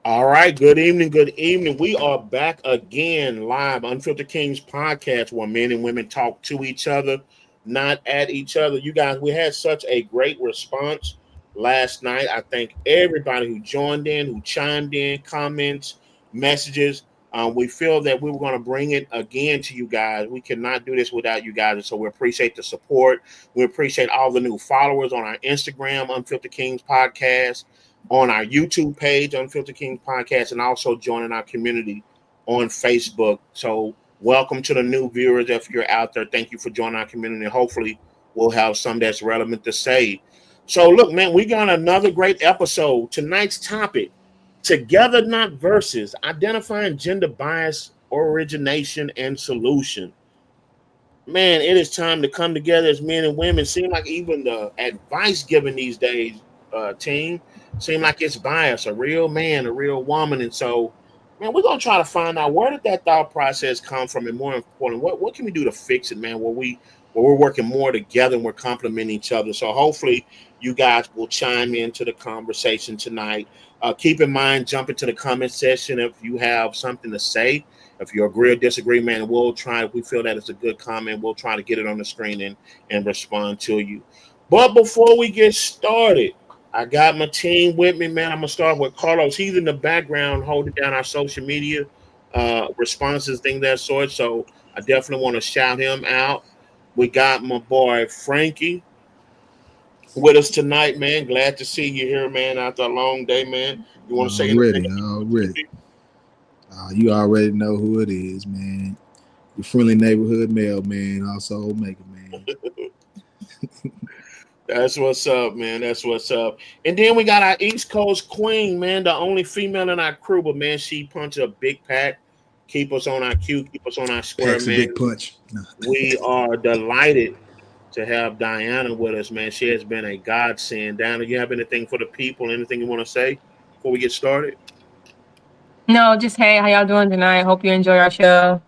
All right, good evening, good evening. We are back again live, Unfiltered Kings podcast, where men and women talk to each other, not at each other. You guys, we had such a great response last night. I thank everybody who joined in, who chimed in, comments, messages. We feel that we were going to bring it again to you guys. We cannot do this without you guys, and so we appreciate the support. We appreciate all the new followers on our Instagram, Unfiltered Kings podcast, on our YouTube page, Unfiltered King Podcast, and also joining our community on Facebook. So, welcome to the new viewers. If you're out there, thank you for joining our community. Hopefully, we'll have some that's relevant to say. So, look, man, we got another great episode. Tonight's topic: together, not versus, identifying gender bias, origination, and solution. Man, it is time to come together as men and women. Seem like even the advice given these days, team, seem like it's biased. A real man, a real woman, and so, man, we're gonna try to find out where did that thought process come from, and more important, what can we do to fix it, man? Where we're working more together and we're complementing each other. So hopefully, you guys will chime into the conversation tonight. Keep in mind, jump into the comment section if you have something to say. If you agree or disagree, man, we'll try. If we feel that it's a good comment, we'll try to get it on the screen and respond to you. But before we get started, I got my team with me, man. I'm gonna start with Carlos. He's in the background holding down our social media responses, things of that sort. So I definitely want to shout him out. We got my boy Frankie with us tonight, man. Glad to see you here, man. After a long day, man. You want to say anything to the Already. people? You already know who it is, man. Your friendly neighborhood mailman, also Omega, man. That's what's up, man. That's what's up. And then we got our East Coast Queen, man, the only female in our crew, but man, she punched a big pack. Keep us on our cue, keep us on our square, Packs a man. big punch. No. We are delighted to have Diana with us, man. She has been a godsend. Diana, you have anything for the people? Anything you want to say before we get started? No, just hey, how y'all doing tonight? Hope you enjoy our show.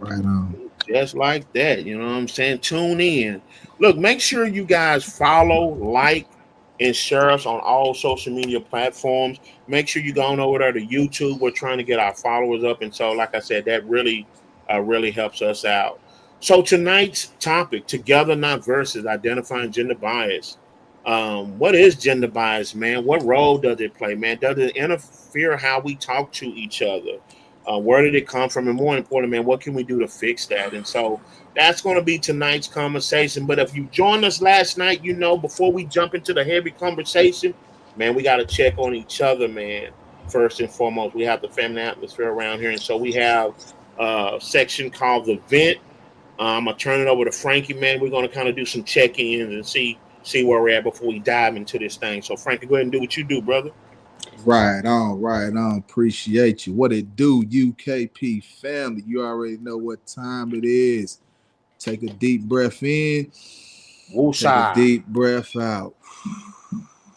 Right on. Just like that, you know what I'm saying? Tune in. Look, make sure you guys follow, like, and share us on all social media platforms. Make sure you go on over there to YouTube. We're trying to get our followers up, and so, like I said, that really helps us out. So tonight's topic: together, not versus, identifying gender bias. What is gender bias, man? What role does it play, man? Does it interfere how we talk to each other? Where did it come from? And more important, man, what can we do to fix that? And so that's going to be tonight's conversation. But if you joined us last night, you know, before we jump into the heavy conversation, man, we got to check on each other, man. First and foremost, we have the family atmosphere around here. And so we have a section called the vent. I'm going to turn it over to Frankie, man. We're going to kind of do some check-ins and see where we're at before we dive into this thing. So, Frankie, go ahead and do what you do, brother. Right on, right on. Appreciate you. What it do, UKP family? You already know what time it is. Take a deep breath in. Take a Woosah. deep breath out.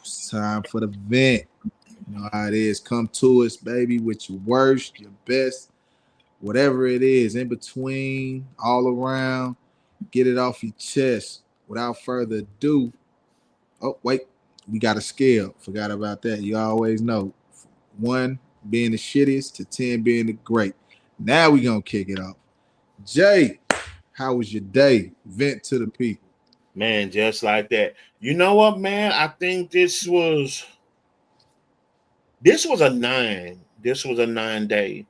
It's time for the vent. You know how it is. Come to us, baby, with your worst, your best, whatever it is, in between, all around. Get it off your chest. Without further ado, oh, wait, we got a scale. Forgot about that. You always know. 1 being the shittiest to 10 being the great. Now we going to kick it off. Jay, how was your day? Vent to the people. Man, just like that. You know what, man? I think this was a 9. This was a 9 day.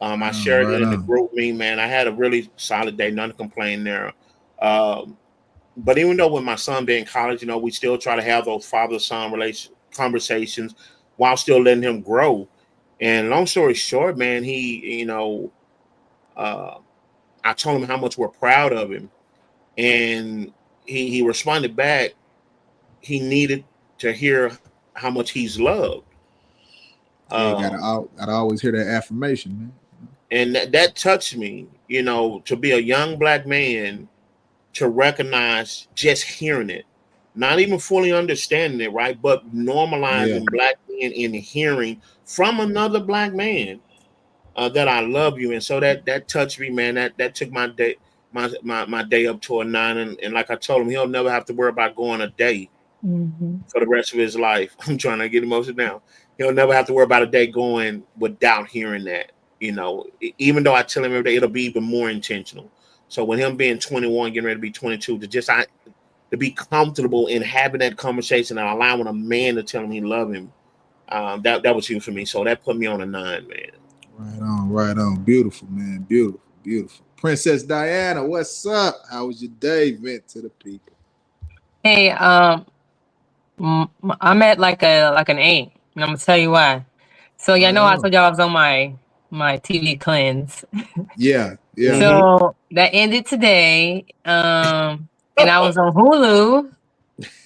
I Oh, shared it right in the on. group me, man. I had a really solid day, none to complain there. Um, but even though with my son being in college, you know, we still try to have those father-son relation conversations while still letting him grow. And long story short, man, uh, I told him how much we're proud of him, and he responded back. He needed to hear how much he's loved. Yeah, Um, gotta always hear that affirmation, man. and that touched me, you know, to be a young black man, to recognize just hearing it, not even fully understanding it, right? But Yeah, normalizing black men in hearing from another black man that I love you. And so that touched me, man. That took my day my day up to a 9. And like I told him, he'll never have to worry about going a day. for the rest of his life. I'm trying to get emotional now. He'll never have to worry about a day going without hearing that. Even though I tell him every day, it'll be even more intentional. So with him being 21, getting ready to be 22, to be comfortable in having that conversation and allowing a man to tell him he love him, that was huge for me. So that put me on a 9, man. Right on, right on. Beautiful, man. Beautiful, beautiful. Princess Diana, what's up? How was your day? Vent to the people. Hey, I'm at like an 8, and I'm gonna tell you why. So yeah, I Right know I on. told y'all I was on my TV cleanse. Yeah, yeah. Mm-hmm. So that ended today. And I was on Hulu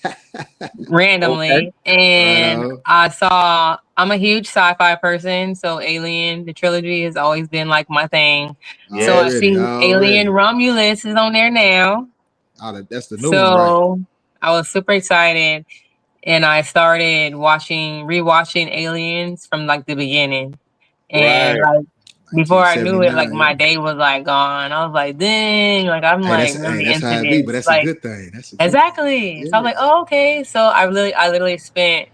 Okay. randomly, Right and on. I'm a huge sci-fi person, so Alien, the trilogy has always been like my thing. So I Yes. Already, seen Alien already. Romulus is on there now. That's the new one, right? So I was super excited, and I started rewatching Aliens from like the beginning. And Right. like before I knew it, like 1979, my yeah. day was like gone. I was like, dang, like I'm Hey, like really that's into how it be, but this. that's a Like good thing. That's a good thing. exactly. So I was Yeah, like, oh, okay. So I literally spent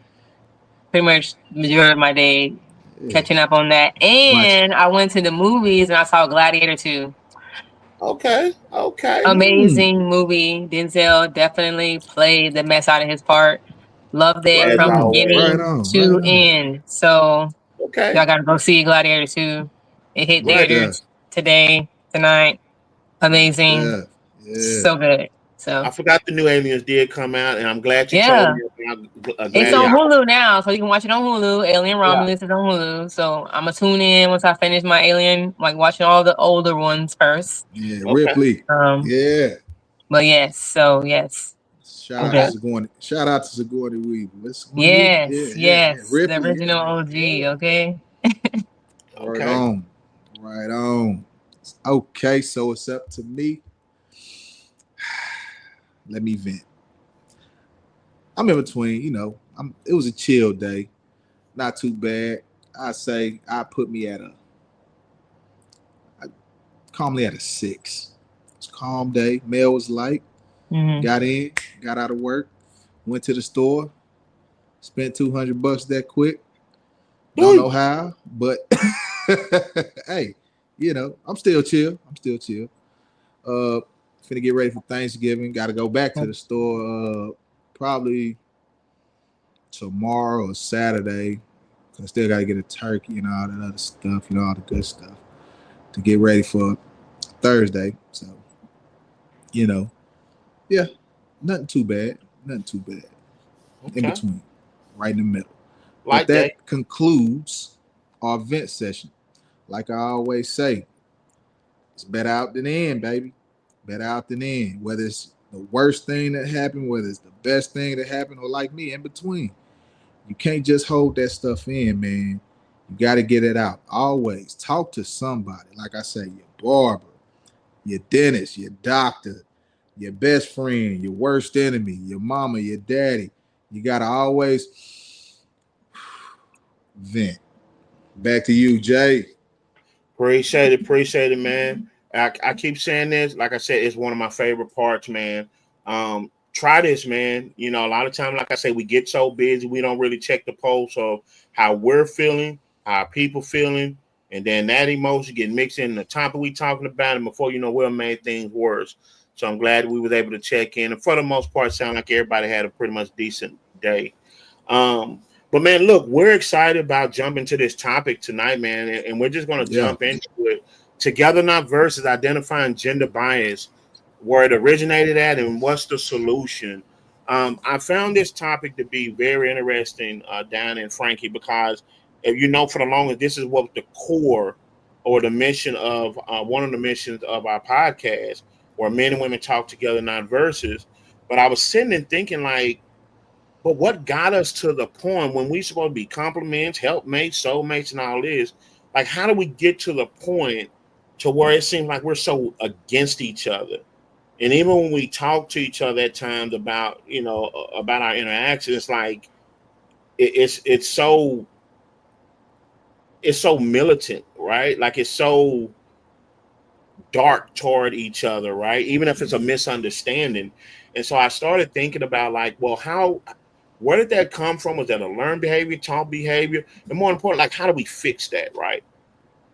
pretty much the majority of my day yeah. catching up on that. Watch. And I went to the movies and I saw Gladiator 2. Okay. Okay. Mm. Amazing movie. Denzel definitely played the mess out of his part. Loved it As from always. Right beginning on, right to on. end. So Okay. y'all gotta go see Gladiator 2. It hit Good Right. stuff. theaters today, tonight. Good Amazing. stuff. Yeah. So good. So I forgot the new Aliens did come out, and I'm glad you told yeah. me about It's on Gladiator. Hulu now, so you can watch it on Hulu. Alien Yeah. Romulus is on Hulu. So I'm gonna tune in once I finish my Alien, like watching all the older ones first. Yeah. Okay. Ripley. Um, Yeah. but yes, so yes. Shout I'm out to Okay. good. Sigourney. Shout out to Sigourney Weaver. Let's go and get. Yeah, Yes, yeah, yeah. yes. The Ripley. original Yeah, OG, yeah. okay? Right Okay. on. Right on. Okay, so it's up to me. Let me vent. I'm in between, it was a chill day. Not too bad. I say I put me calmly at a 6. It's a calm day. Mail was light. Hmm. Got in, got out of work, went to the store, spent $200 that quick. Don't know Woo. how, but hey, I'm still chill. I'm still chill. Finna get ready for Thanksgiving. Got to go back to the store probably tomorrow or Saturday. I still got to get a turkey and all that other stuff, all the good stuff to get ready for Thursday. So, you know, yeah, nothing too bad. Nothing too bad. In Okay. between, right in the middle. But Light day. that concludes our vent session. Like I always say, it's better out than in, baby. Better out than in. Whether it's the worst thing that happened, whether it's the best thing that happened, or like me, in between. You can't just hold that stuff in, man. You got to get it out. Always talk to somebody. Like I say, your barber, your dentist, your doctor, your best friend, your worst enemy, your mama, your daddy. You got to always vent. Back to you, Jay. Appreciate it, man. I keep saying this. Like I said, it's one of my favorite parts, man. Try this, man. A lot of time, like I say, we get so busy, we don't really check the pulse of how we're feeling, how people feeling, and then that emotion get mixed in the topic we talking about, and before you know, we'll make things worse. So I'm glad we was able to check in, and for the most part, sound like everybody had a pretty much decent day. Um, but man, look, we're excited about jumping to this topic tonight, man, and we're just going to Yeah. jump into it together, not versus identifying gender bias, where it originated at, and what's the solution. I found this topic to be very interesting, Dan and Frankie, because if you know, for the longest, this is what the core or the mission of one of the missions of our podcast, where men and women talk together, not versus. But I was sitting and thinking, like, but what got us to the point when we supposed to be compliments, helpmates, soulmates, and all this? Like, how do we get to the point to where it seems like we're so against each other? And even when we talk to each other at times about, about our interactions, it's like it's so militant, right? Like it's so dark toward each other, right? Even if it's a misunderstanding. And so I started thinking about like, well, where did that come from? Was that a learned behavior, taught behavior? And more important, like, how do we fix that, right?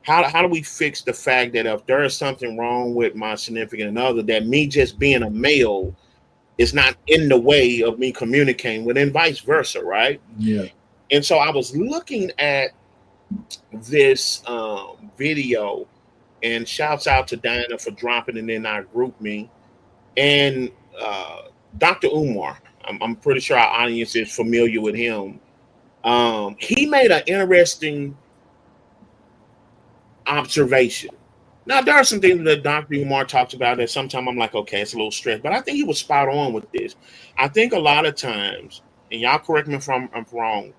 How do we fix the fact that if there is something wrong with my significant other, that me just being a male is not in the way of me communicating with, and vice versa, right? Yeah. And so I was looking at this video, and shouts out to Diana for dropping it in our group me. And Dr. Umar, I'm pretty sure our audience is familiar with him. He made an interesting observation. Now, there are some things that Dr. Umar talks about that sometimes I'm like, okay, it's a little stretch, but I think he was spot on with this. I think a lot of times, and y'all correct me if I'm wrong,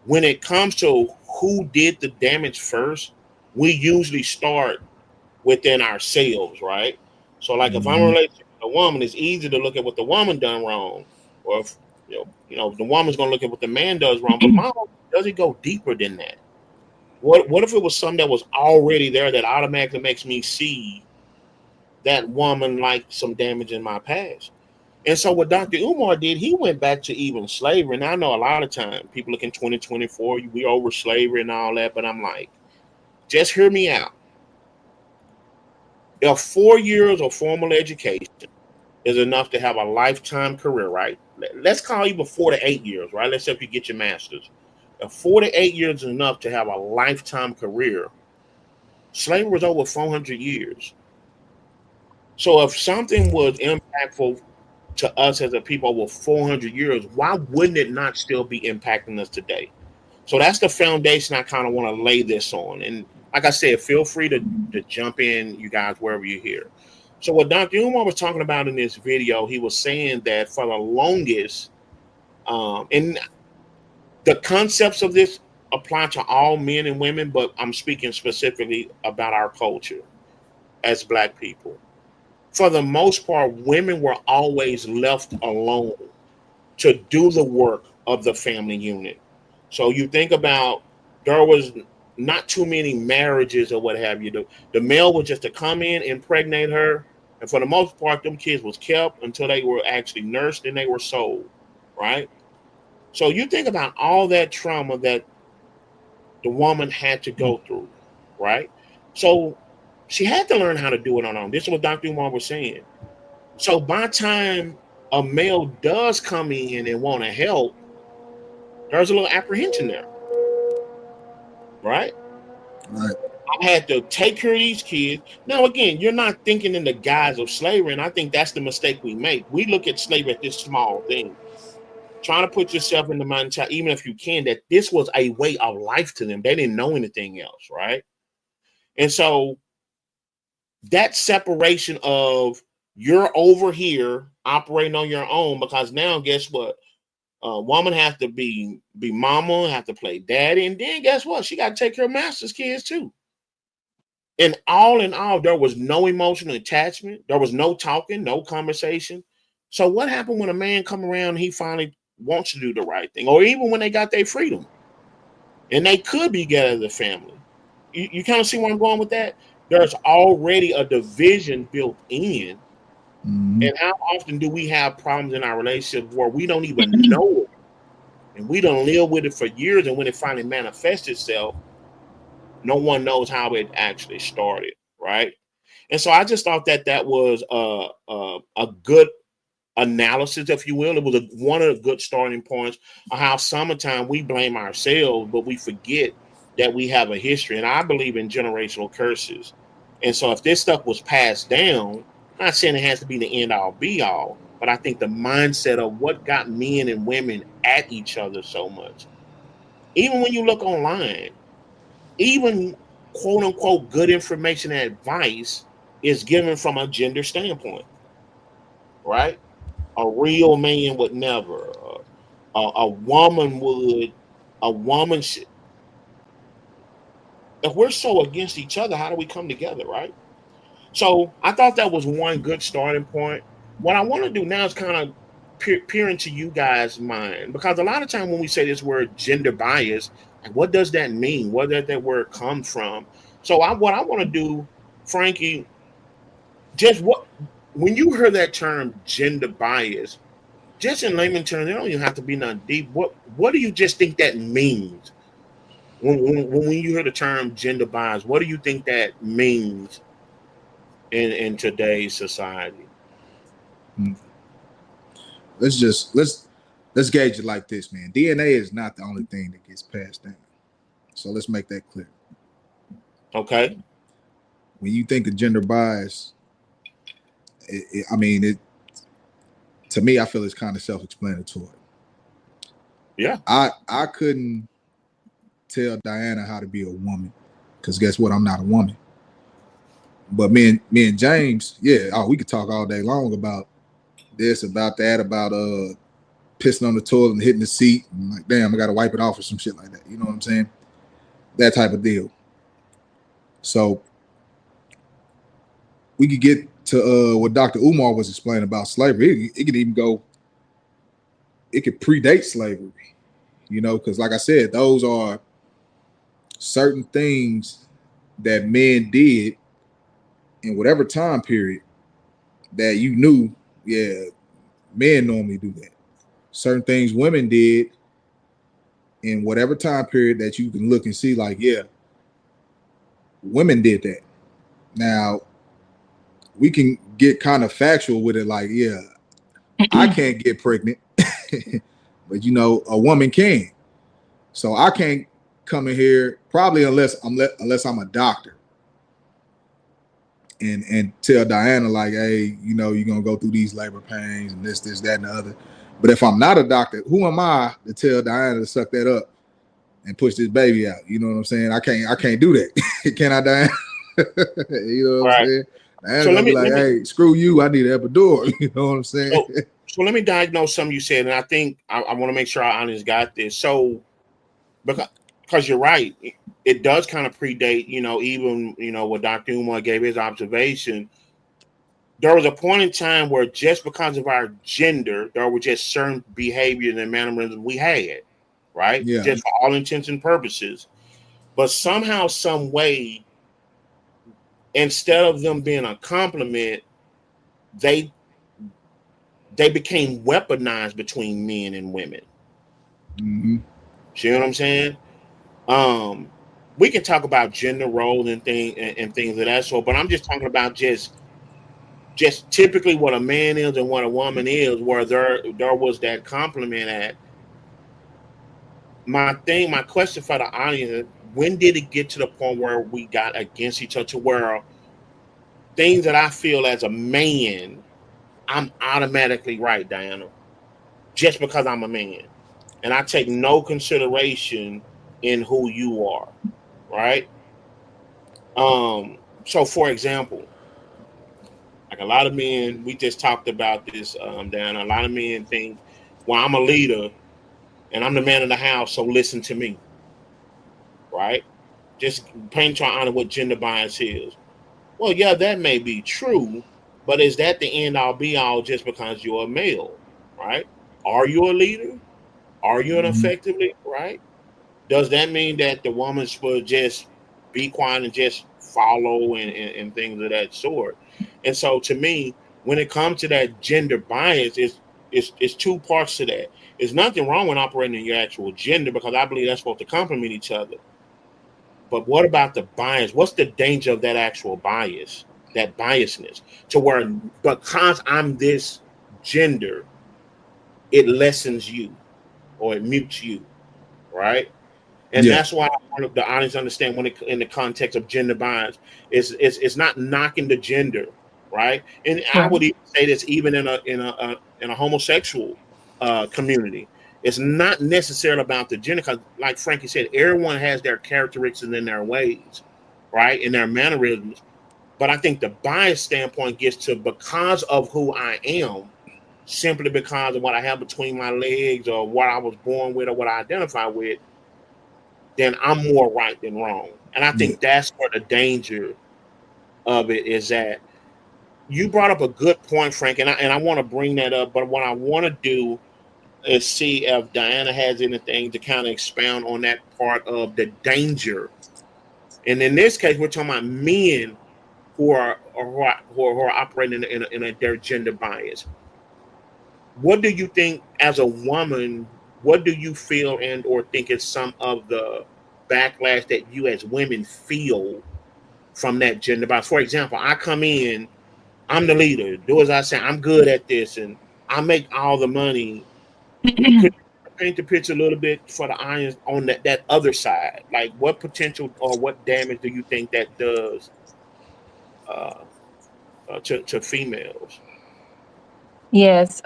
when it comes to who did the damage first, we usually start within ourselves, right? So, like, if I'm in a Mm-hmm. relationship with a woman, it's easy to look at what the woman done wrong, or if the woman's gonna look at what the man does wrong. But mom, does it go deeper than that? What if it was something that was already there that automatically makes me see that woman like some damage in my past? And so what Dr. Umar did, he went back to even slavery. And I know a lot of time people look in 2024, we over slavery and all that, but I'm like, just hear me out. If 4 years of formal education is enough to have a lifetime career, right? Let's call even 4 to 8 years, right? Let's say if you get your master's. If 4 to 8 years is enough to have a lifetime career, slavery was over 400 years. So if something was impactful to us as a people over 400 years, why wouldn't it not still be impacting us today? So that's the foundation I kind of want to lay this on. And like I said, feel free to jump in, you guys, wherever you're here. So what Dr. Umar was talking about in this video, he was saying that for the longest, and the concepts of this apply to all men and women, but I'm speaking specifically about our culture as Black people. For the most part, women were always left alone to do the work of the family unit. So you think about, there was not too many marriages or what have you. The male was just to come in, impregnate her, and for the most part, them kids was kept until they were actually nursed and they were sold, right? So you think about all that trauma that the woman had to go through, right? So she had to learn how to do it on her own. This is what Dr. Umar was saying. So by the time a male does come in and want to help, there's a little apprehension there, right? Right. I had to take care of these kids. Now, again, you're not thinking in the guise of slavery, and I think that's the mistake we make. We look at slavery as this small thing, trying to put yourself in the mindset, even if you can, that this was a way of life to them. They didn't know anything else, right? And so that separation of, you're over here operating on your own, because now guess what? A woman has to be mama, have to play daddy, and then guess what? She got to take care of master's kids too. And all in all, there was no emotional attachment. There was no talking, no conversation. So what happened when a man come around and he finally wants to do the right thing, or even when they got their freedom and they could be together as a family? You kind of see where I'm going with that? There's already a division built in. Mm-hmm. And how often do we have problems in our relationship where we don't even know it, and we don't live with it for years, and when it finally manifests itself, no one knows how it actually started, right? And so I just thought that that was a good analysis, if you will. It was one of the good starting points of how summertime we blame ourselves, but we forget that we have a history. And I believe in generational curses. And so if this stuff was passed down, I'm not saying it has to be the end all be all, but I think the mindset of what got men and women at each other so much. Even when you look online, even quote unquote good information and advice is given from a gender standpoint, right? A real man would never. A woman would. A woman should. If we're so against each other, how do we come together, right? So I thought that was one good starting point. What I want to do now is kind of peer into you guys' mind, because a lot of time when we say this word gender bias, like, what does that mean? Where did that word come from? So what I want to do, Frankie, just what when you heard that term gender bias, just in layman terms, it don't even have to be nothing deep. What do you just think that means? When you hear the term gender bias, what do you think that means in today's society? Hmm. Let's gauge it like this, man. DNA is not the only thing that gets passed down. So let's make that clear. Okay. When you think of gender bias, I mean, to me, I feel it's kind of self-explanatory. Yeah. I couldn't tell Diana how to be a woman because guess what? I'm not a woman. But me and James, yeah, we could talk all day long about this, about that, about pissing on the toilet and hitting the seat. And like, damn, I got to wipe it off or some shit like that. You know what I'm saying? That type of deal. So we could get to what Dr. Umar was explaining about slavery. It could even go, it could predate slavery, you know, because like I said, those are certain things that men did in whatever time period that you knew, yeah, men normally do that. Certain things women did in whatever time period that you can look and see, like, yeah, women did that. Now, we can get kind of factual with it, like, yeah, I can't get pregnant, but you know, a woman can. So I can't come in here probably unless I'm a doctor and tell Diana like, hey, you know, you're gonna go through these labor pains and this, that, and the other. But if I'm not a doctor, who am I to tell Diana to suck that up and push this baby out? You know what I'm saying? I can't do that. Can I, Diana? You know what I'm Right. saying? Diana So gonna be like, hey, screw you. I need an epidural. You know what I'm saying? So let me diagnose something you said, and I think I want to make sure I honest got this. So because you're right, it does kind of predate, even what Dr. Umar gave his observation. There was a point in time where just because of our gender, there were just certain behaviors and mannerisms we had, right? Yeah. Just for all intents and purposes. But somehow, some way, instead of them being a compliment, they became weaponized between men and women. Mm-hmm. See what I'm saying? Um, we can talk about gender roles and things of that sort, but I'm just talking about just typically what a man is and what a woman is, where there was that compliment at. My question for the audience is, when did it get to the point where we got against each other to where things that I feel as a man, I'm automatically right, Diana, just because I'm a man. And I take no consideration in who you are, right? So for example, like a lot of men, we just talked about this, Dan. A lot of men think, well, I'm a leader and I'm the man of the house, so listen to me, right? Just paying to honor what gender bias is. Well, yeah, that may be true, but is that the end all be all just because you're a male, right? Are you a leader? Are you an Mm-hmm. effective leader, right? Does that mean that the woman should just be quiet and just follow and things of that sort? And so to me, when it comes to that gender bias, it's two parts to that. There's nothing wrong with operating in your actual gender because I believe that's supposed to complement each other. But what about the bias? What's the danger of that actual bias, that biasness, to where because I'm this gender, it lessens you or it mutes you, right? And Yeah. that's why I want the audience to understand when it in the context of gender bias, it's not knocking the gender, right? And I Right. would even say this even in a homosexual community. It's not necessarily about the gender because, like Frankie said, everyone has their characteristics and their ways, right, and their mannerisms. But I think the bias standpoint gets to because of who I am, simply because of what I have between my legs or what I was born with or what I identify with, then I'm more right than wrong. And I Yeah. think that's where the danger of it is at. You brought up a good point, Frank, and I want to bring that up. But what I want to do is see if Diana has anything to kind of expound on that part of the danger. And in this case, we're talking about men who are operating in their gender bias. What do you think as a woman? What do you feel and or think is some of the backlash that you as women feel from that gender bias? For example, I come in, I'm the leader, do as I say, I'm good at this, and I make all the money. Could you paint the picture a little bit for the audience on that other side? Like, what potential or what damage do you think that does uh, to females? Yes.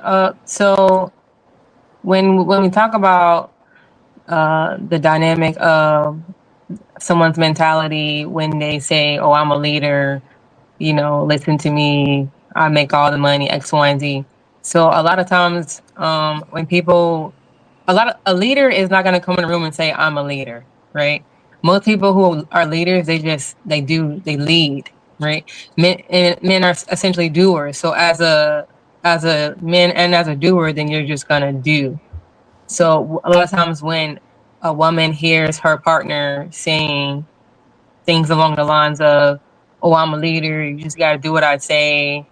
So when we talk about the dynamic of someone's mentality when they say, "Oh, I'm a leader," listen to me, I make all the money, X, Y, and Z. So a lot of times, when people, a leader is not going to come in the room and say, I'm a leader, right? Most people who are leaders, they lead, right? Men are essentially doers. So as a man and as a doer, then you're just going to do. So a lot of times when a woman hears her partner saying things along the lines of, "Oh, I'm a leader. You just got to do what I say."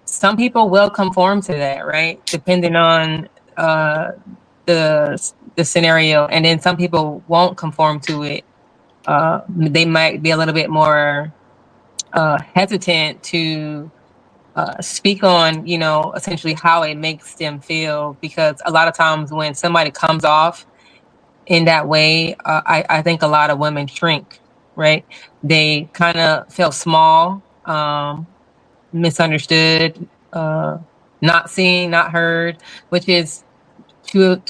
Some people will conform to that, right? Depending on uh, the scenario, and then some people won't conform to it. They might be a little bit more hesitant to speak on, essentially how it makes them feel, because a lot of times when somebody comes off in that way, I think a lot of women shrink, right? They kind of feel small, misunderstood, not seen, not heard, which is to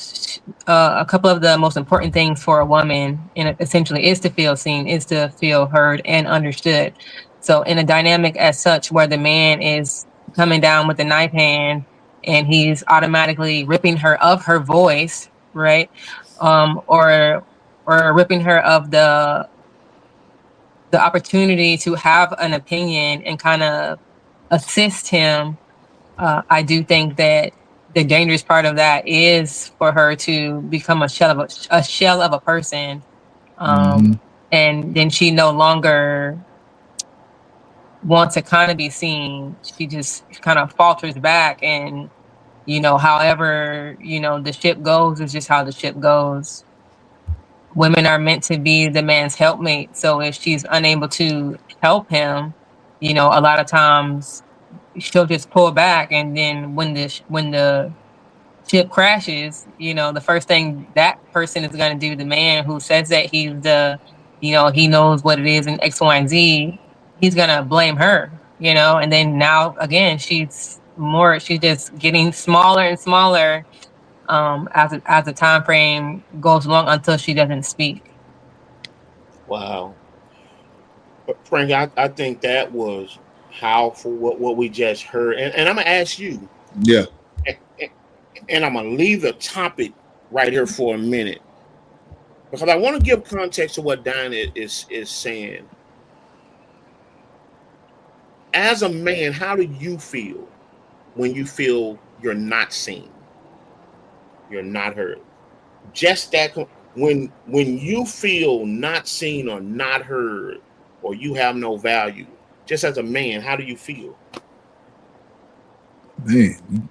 a couple of the most important things for a woman, and essentially is to feel seen, is to feel heard and understood. So in a dynamic as such where the man is coming down with the knife hand and he's automatically ripping her of her voice, right? Or ripping her of the opportunity to have an opinion and kind of assist him. I do think that the dangerous part of that is for her to become a shell of a person, Mm-hmm. and then she no longer wants to kind of be seen. She just kind of falters back, and however the ship goes is just how the ship goes. Women are meant to be the man's helpmate, so if she's unable to help him, a lot of times she'll just pull back, and then when the ship crashes, the first thing that person is going to do, the man who says that he knows what it is in X, Y, and Z, he's going to blame her, and then now again, she's just getting smaller and smaller, as the time frame goes along until she doesn't speak. Wow. But Frank, I think that was powerful what we just heard. And I'm gonna ask you, Yeah. and, and I'm gonna leave the topic right here for a minute because I want to give context to what Dinah is saying. As a man, how do you feel when you feel you're not seen, you're not heard? Just that when you feel not seen or not heard, or you have no value, just as a man, how do you feel? Man,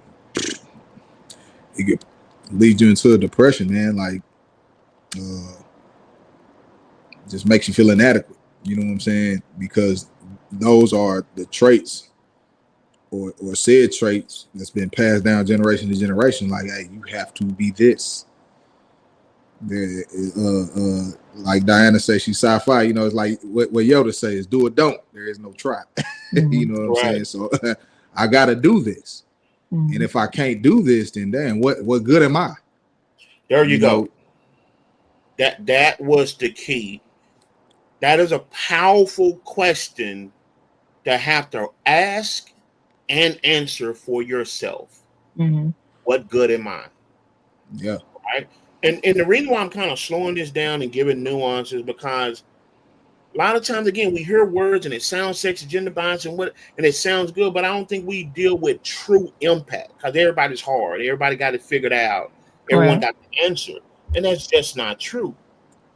it could lead you into a depression, man. Like, uh, just makes you feel inadequate. You know what I'm saying? Because those are the traits or said traits that's been passed down generation to generation. Like, hey, you have to be this. Like Diana says, she's sci-fi. It's like what Yoda says: "Do or don't. There is no try." You Mm-hmm. know what I'm Right. saying? So I got to do this, and Mm-hmm. if I can't do this, then damn, what good am I? There you You go. know? That was the key. That is a powerful question to have to ask and answer for yourself. Mm-hmm. What good am I? Yeah. Right? And the reason why I'm kind of slowing this down and giving nuances because a lot of times again we hear words and it sounds sexy, gender bias and it sounds good, but I don't think we deal with true impact because everybody's hard. Everybody got it figured out. Everyone Right. got the answer. And that's just not true.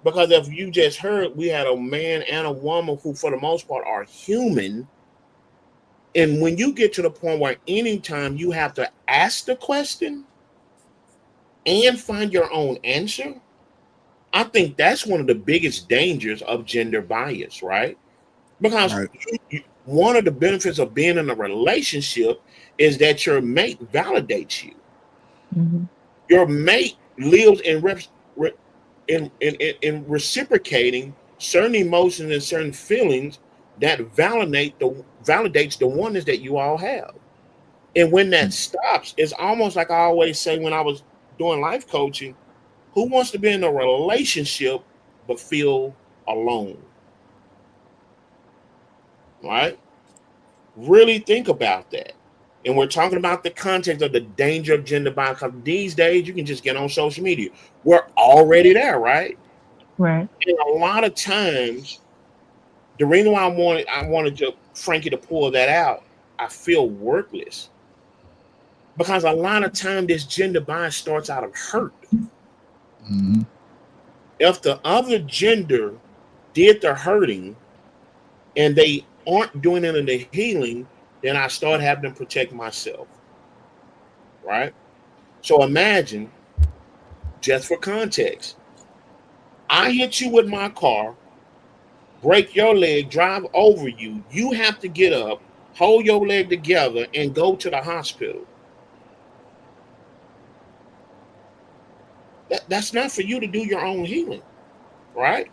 Because if you just heard, we had a man and a woman who, for the most part, are human, And when you get to the point where anytime you have to ask the question and find your own answer, I think that's one of the biggest dangers of gender bias, right? Because Right. one of the benefits of being in a relationship is that your mate validates you. Mm-hmm. Your mate lives in reciprocating certain emotions and certain feelings that validates the oneness that you all have. And when that stops, it's almost like I always say when I was doing life coaching, who wants to be in a relationship but feel alone? Right? Really think about that. And we're talking about the context of the danger of gender bias. Because these days you can just get on social media. We're already there, right? Right. And a lot of times, the reason why I wanted to Frankie to pull that out, I feel worthless. Because a lot of time this gender bias starts out of hurt. Mm-hmm. If the other gender did the hurting and they aren't doing it in the healing, then I start having to protect myself. Right? So imagine, just for context, I hit you with my car, break your leg, drive over you. You have to get up, hold your leg together, and go to the hospital. That's not for you to do your own healing, right?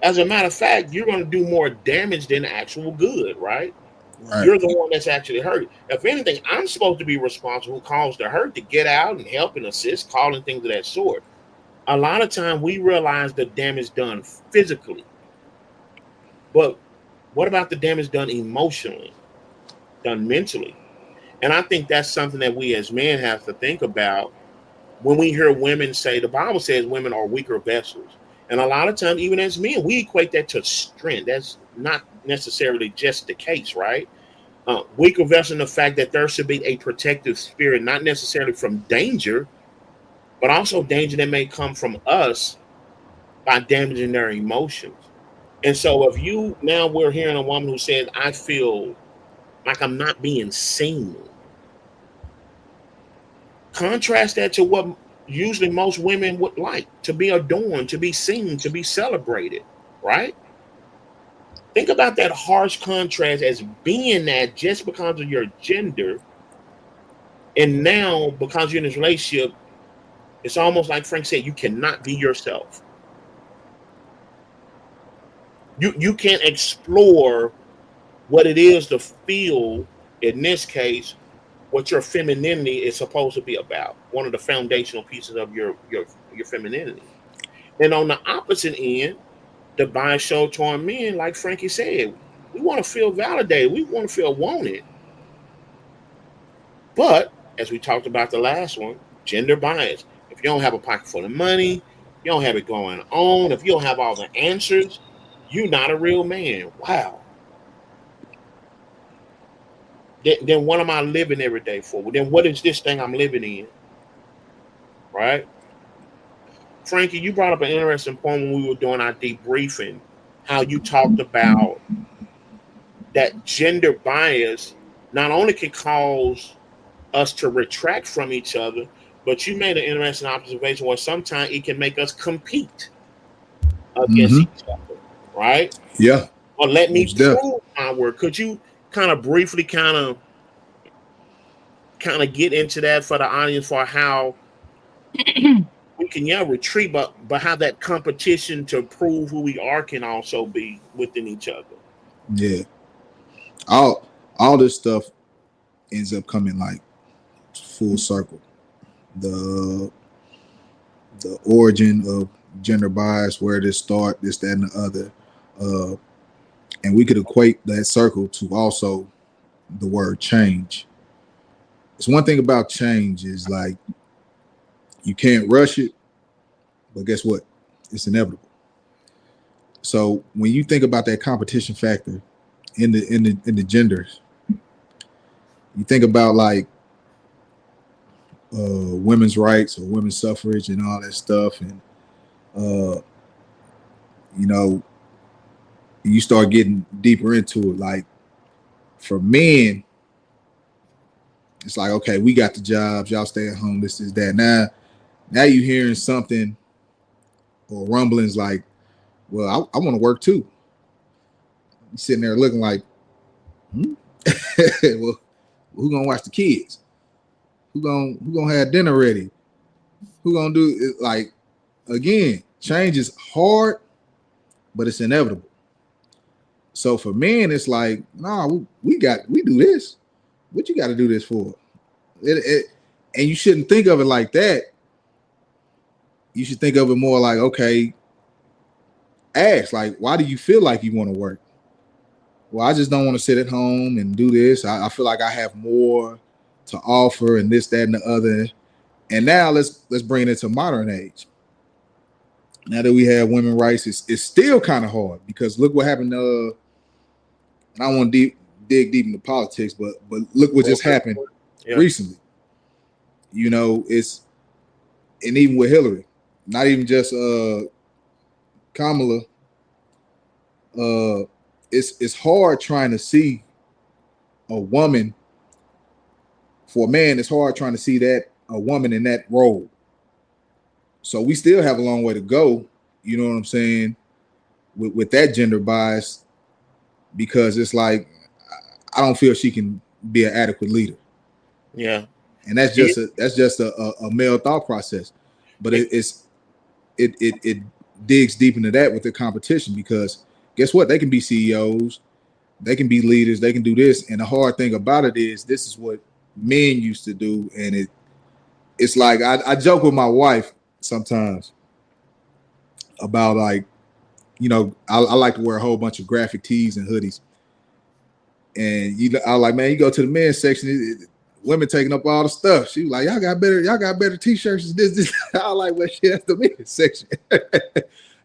As a matter of fact, you're going to do more damage than actual good, right? Right. You're the one that's actually hurt. If anything, I'm supposed to be responsible who caused the hurt to get out and help and assist, calling things of that sort. A lot of time we realize the damage done physically, but what about the damage done emotionally, done mentally? And I think that's something that we as men have to think about when we hear women say, the Bible says women are weaker vessels. And a lot of times, even as men, we equate that to strength. That's not necessarily just the case, right? Weaker vessel in the fact that there should be a protective spirit, not necessarily from danger, but also danger that may come from us by damaging their emotions. And so if you now we're hearing a woman who says, I feel like I'm not being seen. Contrast that to what usually most women would like to be adorned, to be seen, to be celebrated, right? Think about that harsh contrast as being that just because of your gender. And now, because you're in this relationship, it's almost like Frank said, you cannot be yourself. You can't explore what it is to feel, in this case, what your femininity is supposed to be about. One of the foundational pieces of your femininity. And on the opposite end, the bias show toward men, like Frankie said, we want to feel validated. We want to feel wanted. But as we talked about the last one, gender bias. If you don't have a pocket full of money, you don't have it going on, if you don't have all the answers, you're not a real man. Wow. Then what am I living every day for? Then what is this thing I'm living in? Right? Frankie, you brought up an interesting point when we were doing our debriefing, how you talked about that gender bias not only can cause us to retract from each other, but you made an interesting observation where sometimes it can make us compete against Mm-hmm. each other, right? Yeah. Or let me Most definitely. prove my work. Could you kind of briefly kind of get into that for the audience for how we can retreat, but how that competition to prove who we are can also be within each other. Yeah. All this stuff ends up coming like full circle. The the origin of gender bias, where it start, this, that, and the other. Uh, and we could equate that circle to also the word change. It's one thing about change is like you can't rush it, but guess what? It's inevitable. So when you think about that competition factor in the genders, you think about like women's rights or women's suffrage and all that stuff, and uh, you know, you start getting deeper into it. Like for men, it's like, okay, we got the jobs, y'all stay at home, this is that. Now you hearing something or rumblings like, well, I want to work too. You sitting there looking like, well, who gonna watch the kids? Who gonna have dinner ready? Who gonna do it? Like, again, change is hard, but it's inevitable. So for men, it's like, nah, we do this. What you got to do this for? And you shouldn't think of it like that. You should think of it more like, okay, ask, like, why do you feel like you want to work? Well, I just don't want to sit at home and do this. I feel like I have more to offer and this, that, and the other. And now let's bring it into modern age. Now that we have women's rights, it's still kind of hard because look what happened. And I don't want to dig deep into politics, but look what just happened recently. You know, and even with Hillary, not even just Kamala. It's hard trying to see a woman. For a man, it's hard trying to see that a woman in that role. So we still have a long way to go. You know what I'm saying? With that gender bias, because it's like I don't feel she can be an adequate leader. Yeah, and that's just a male thought process. But it digs deep into that with the competition because guess what? They can be CEOs, they can be leaders, they can do this. And the hard thing about it is this is what men used to do, and it's like I joke with my wife sometimes about like, you know, I like to wear a whole bunch of graphic tees and hoodies. And I like, man, you go to the men's section, women taking up all the stuff. She was like, y'all got better t-shirts than this. I was like, well, shit, that's the men's section.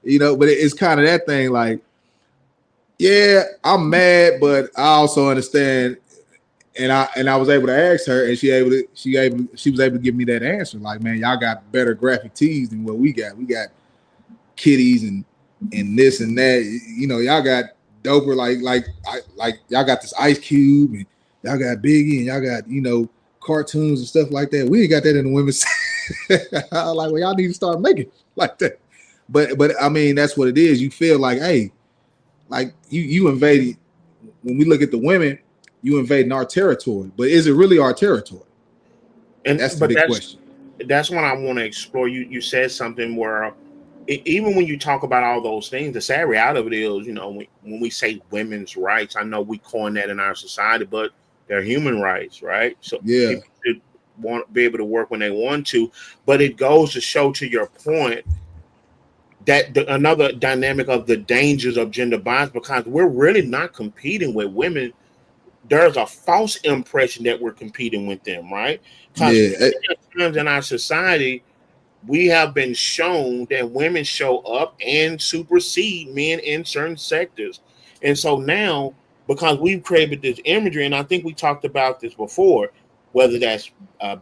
You know, but it's kind of that thing like, yeah, I'm mad, but I also understand. And I was able to ask her, and she was able to give me that answer. Like, man, y'all got better graphic tees than what we got. We got kitties and this and that. You know, y'all got doper like y'all got this Ice Cube and y'all got Biggie and y'all got, you know, cartoons and stuff like that. We ain't got that in the women's. I was like, well, y'all need to start making like that. But I mean, that's what it is. You feel like, hey, like you invaded. When we look at the women, you invading our territory. But is it really our territory? And that's the big question. That's what I want to explore. You said something where even when you talk about all those things, the sad reality of it is, you know, when we say women's rights, I know we coin that in our society, but they're human rights, right? So yeah, people should want to be able to work when they want to. But it goes to show, to your point, that another dynamic of the dangers of gender bias, because we're really not competing with women. There's a false impression that we're competing with them, right? Because times in our society, we have been shown that women show up and supersede men in certain sectors. And so now, because we've created this imagery, and I think we talked about this before, whether that's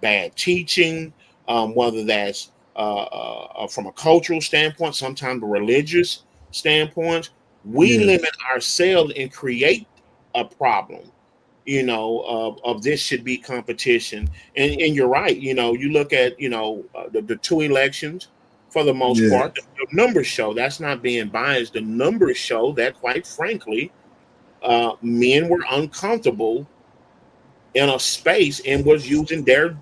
bad teaching, whether that's from a cultural standpoint, sometimes a religious standpoint, we limit ourselves and create a problem, you know, of this should be competition. And you're right. You know, you look at, you know, the two elections, for the most part, the numbers show, that's not being biased. The numbers show that, quite frankly, men were uncomfortable in a space and was using their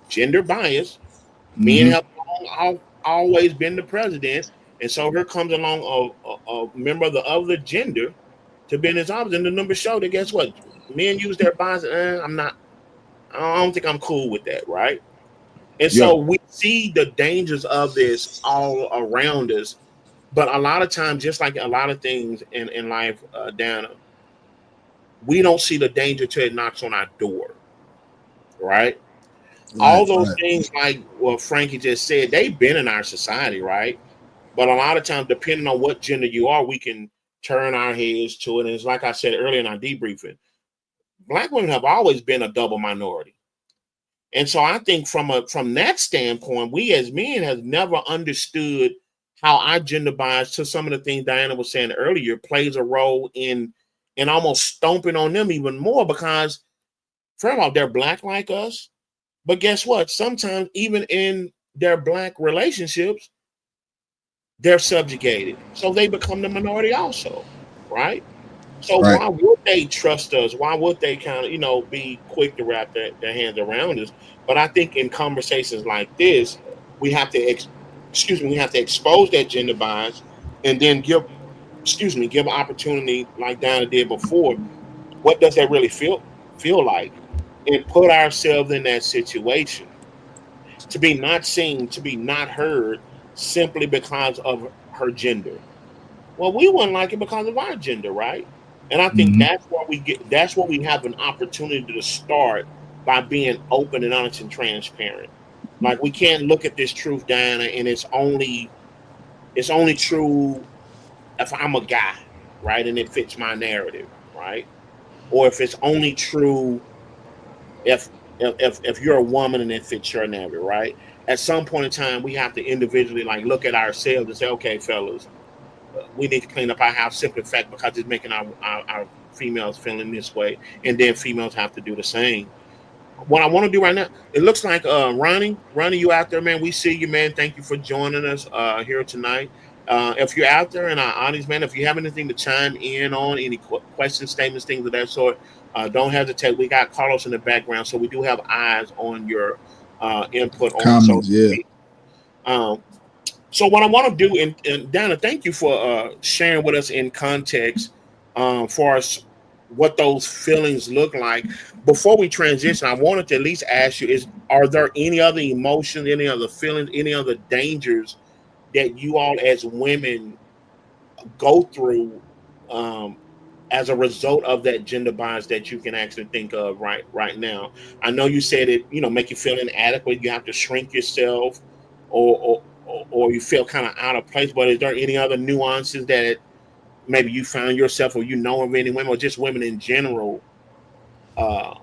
gender bias. Men have always been the president. And so here comes along a member of the other gender to be in his office. And the numbers show that, guess what? Men use their bias. I don't think I'm cool with that, right? And so we see the dangers of this all around us. But a lot of times, just like a lot of things in life, Dana, we don't see the danger till it knocks on our door, right? All those things, like what Frankie just said, they've been in our society, right? But a lot of times, depending on what gender you are, we can turn our heads to it. And it's like I said earlier in our debriefing, Black women have always been a double minority. And so I think from that standpoint, we as men have never understood how our gender bias, to some of the things Diana was saying earlier, plays a role in and almost stomping on them even more because, first of all, they're black like us. But guess what? Sometimes, even in their black relationships, they're subjugated. So they become the minority also, right? So Right. why would they trust us? Why would they kind of, be quick to wrap their hands around us? But I think in conversations like this, we have to, we have to expose that gender bias and then give opportunity like Diana did before. What does that really feel like? And put ourselves in that situation to be not seen, to be not heard, simply because of her gender. Well, we wouldn't like it because of our gender, right? And I think Mm-hmm. that's where we have an opportunity to start by being open and honest and transparent. Like we can't look at this truth, Diana, and it's only true if I'm a guy, right? And it fits my narrative, right? Or if it's only true if if you're a woman and it fits your narrative, right? At some point in time, we have to individually like look at ourselves and say, okay, fellas, we need to clean up our house simply fact because it's making our females feeling this way, and then females have to do the same. What I want to do right now, it looks like Ronnie, you out there, man. We see you, man. Thank you for joining us here tonight. If you're out there in our audience, man, if you have anything to chime in on, any questions, statements, things of that sort, don't hesitate. We got Carlos in the background, so we do have eyes on your input on Comments, social yeah. media. Um, so what I want to do, and Dana, thank you for sharing with us in context for us what those feelings look like. Before we transition, I wanted to at least ask you: are there any other emotions, any other feelings, any other dangers that you all as women go through um, as a result of that gender bias that you can actually think of right now? I know you said it, make you feel inadequate. You have to shrink yourself, or you feel kind of out of place. But is there any other nuances that maybe you found yourself, or of any women, or just women in general, uh,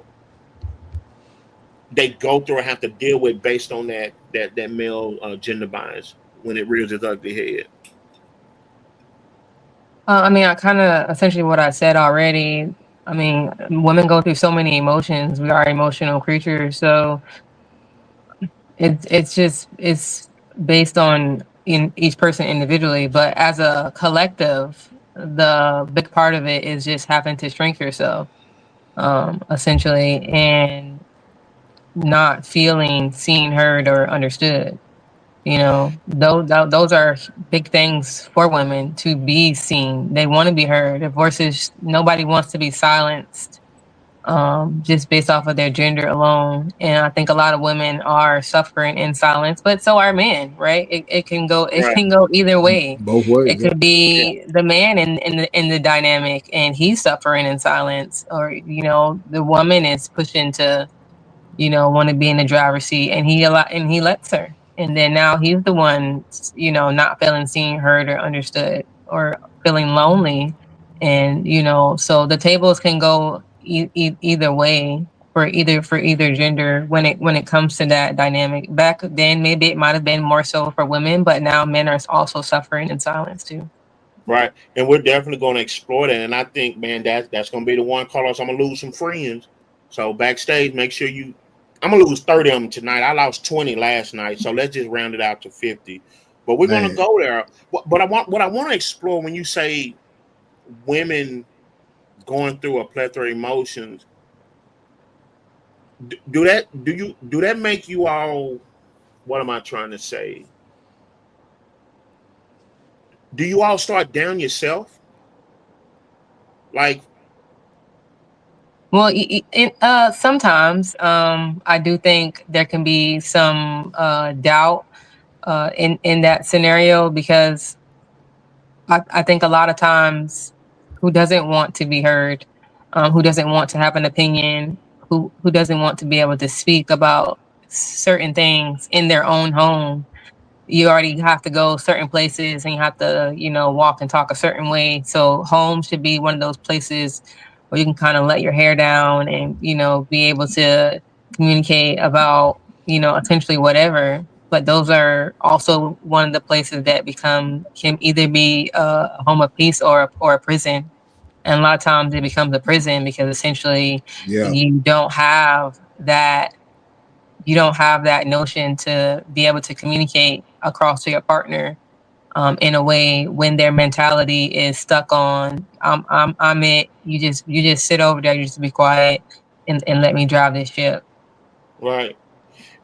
they go through or have to deal with based on that male gender bias when it rears its ugly head? I mean, I kind of essentially what I said already. I mean, women go through so many emotions. We are emotional creatures, so it's based on in each person individually. But as a collective, the big part of it is just having to shrink yourself, essentially, and not feeling seen, heard, or understood. Those are big things for women to be seen. They want to be heard. Of course, nobody wants to be silenced, just based off of their gender alone. And I think a lot of women are suffering in silence, but so are men, right? It can go it Right. can go either way. Both It ways, yeah. could Yeah. be the man in the dynamic, and he's suffering in silence, or the woman is pushing to want to be in the driver's seat, and he lets her. And then now he's the one, not feeling seen, heard, or understood, or feeling lonely. And so the tables can go either way for either gender when it comes to that dynamic. Back then, maybe it might have been more so for women, but now men are also suffering in silence too. Right. And we're definitely going to explore that. And I think, man, that's going to be the one, Carlos. I'm going to lose some friends. So backstage, make sure I'm going to lose 30 of them tonight. I lost 20 last night. So let's just round it out to 50. But we're going to Man. go there. But what I want to explore when you say women going through a plethora of emotions, do that make you all, what am I trying to say? Do you all start down yourself? Like, Well, sometimes I do think there can be some doubt in that scenario, because I think a lot of times, who doesn't want to be heard, who doesn't want to have an opinion, who doesn't want to be able to speak about certain things in their own home. You already have to go certain places, and you have to, walk and talk a certain way. So home should be one of those places where you can kind of let your hair down and, be able to communicate about, essentially whatever. But those are also one of the places that can either be a home of peace or a prison. And a lot of times it becomes a prison because essentially Yeah. you don't have that notion to be able to communicate across to your partner in a way when their mentality is stuck on I'm it. You just sit over there, you just be quiet and let me drive this ship. Right.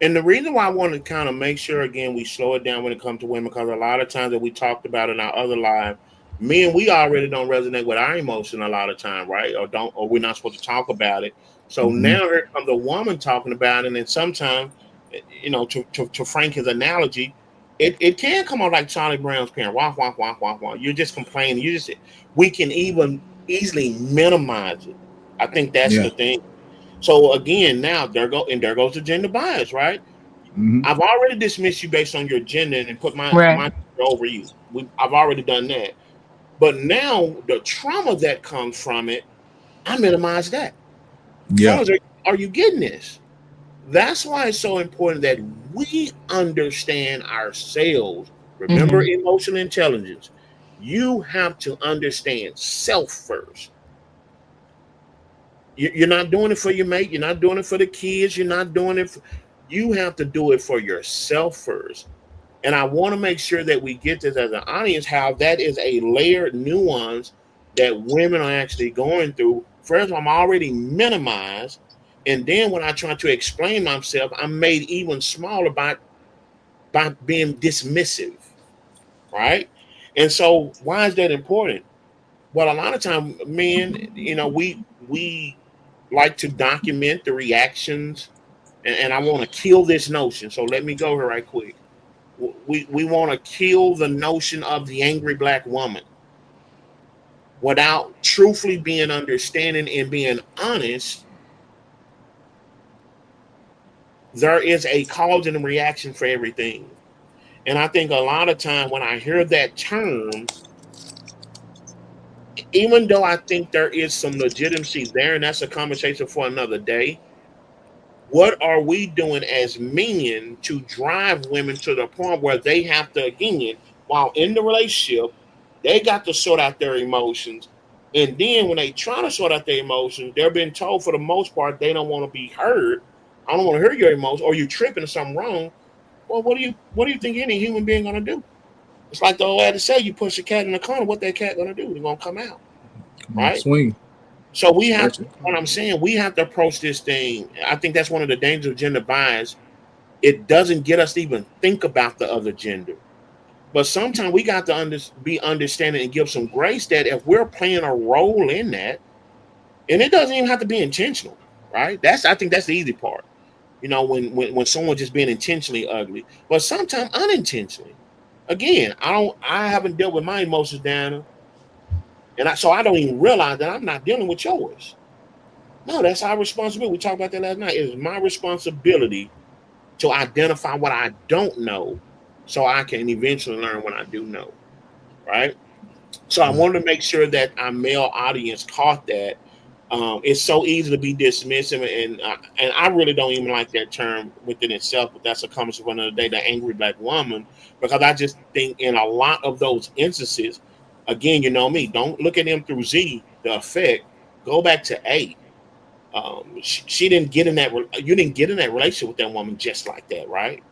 And the reason why I want to kind of make sure again we slow it down when it comes to women, because a lot of times that we talked about in our other live, men, we already don't resonate with our emotion a lot of time, right? Or we're not supposed to talk about it. So Mm-hmm. now here comes a woman talking about it, and sometimes, to Frankie's analogy, it can come out like Charlie Brown's parent. Wah wah wah wah wah. You're just complaining. We can even easily minimize it. I think that's Yeah. the thing. So again, now there goes the gender bias, right? Mm-hmm. I've already dismissed you based on your gender and put my Right. over you. I've already done that. But now the trauma that comes from it, I minimize that. Yeah. Fellas, are you getting this? That's why it's so important that we understand ourselves. Remember Mm-hmm. emotional intelligence. You have to understand self first. You're not doing it for your mate. You're not doing it for the kids. You're not doing it. You have to do it for yourself first. And I want to make sure that we get this as an audience, how that is a layered nuance that women are actually going through. First, I'm already minimized. And then when I try to explain myself, I'm made even smaller by being dismissive. Right. And so why is that important? Well, a lot of time, men, we like to document the reactions, and I want to kill this notion. So let me go here right quick. We want to kill the notion of the angry black woman without truthfully being understanding and being honest. There is a cause and a reaction for everything. And I think a lot of time when I hear that term, even though I think there is some legitimacy there, and that's a conversation for another day, what are we doing as men to drive women to the point where they have to, again, while in the relationship, they got to sort out their emotions. And then when they try to sort out their emotions, they're being told for the most part they don't want to be heard. I don't want to hear your emotions, or you tripping or something wrong. Well, what do you think any human being gonna do? It's like the old adage say, you push a cat in the corner, what that cat gonna do? They're gonna come out, Come on, right? swing. So we have, Stretch it. what I'm saying, we have to approach this thing. I think that's one of the dangers of gender bias. It doesn't get us to even think about the other gender. But sometimes we got to be understanding and give some grace that if we're playing a role in that, and it doesn't even have to be intentional, right? I think that's the easy part. When someone's just being intentionally ugly, but sometimes unintentionally. Again, I haven't dealt with my emotions, Dana, so I don't even realize that I'm not dealing with yours. No, that's our responsibility. We talked about that last night. It is my responsibility to identify what I don't know so I can eventually learn what I do know. Right. So I Yeah. wanted to make sure that our male audience caught that. It's so easy to be dismissive, and I really don't even like that term within itself. But that's a conversation for another day. The angry black woman, because I just think in a lot of those instances, again, you know me. Don't look at them through Z. The effect. Go back to A. She didn't get in that. You didn't get in that relationship with that woman just like that, right?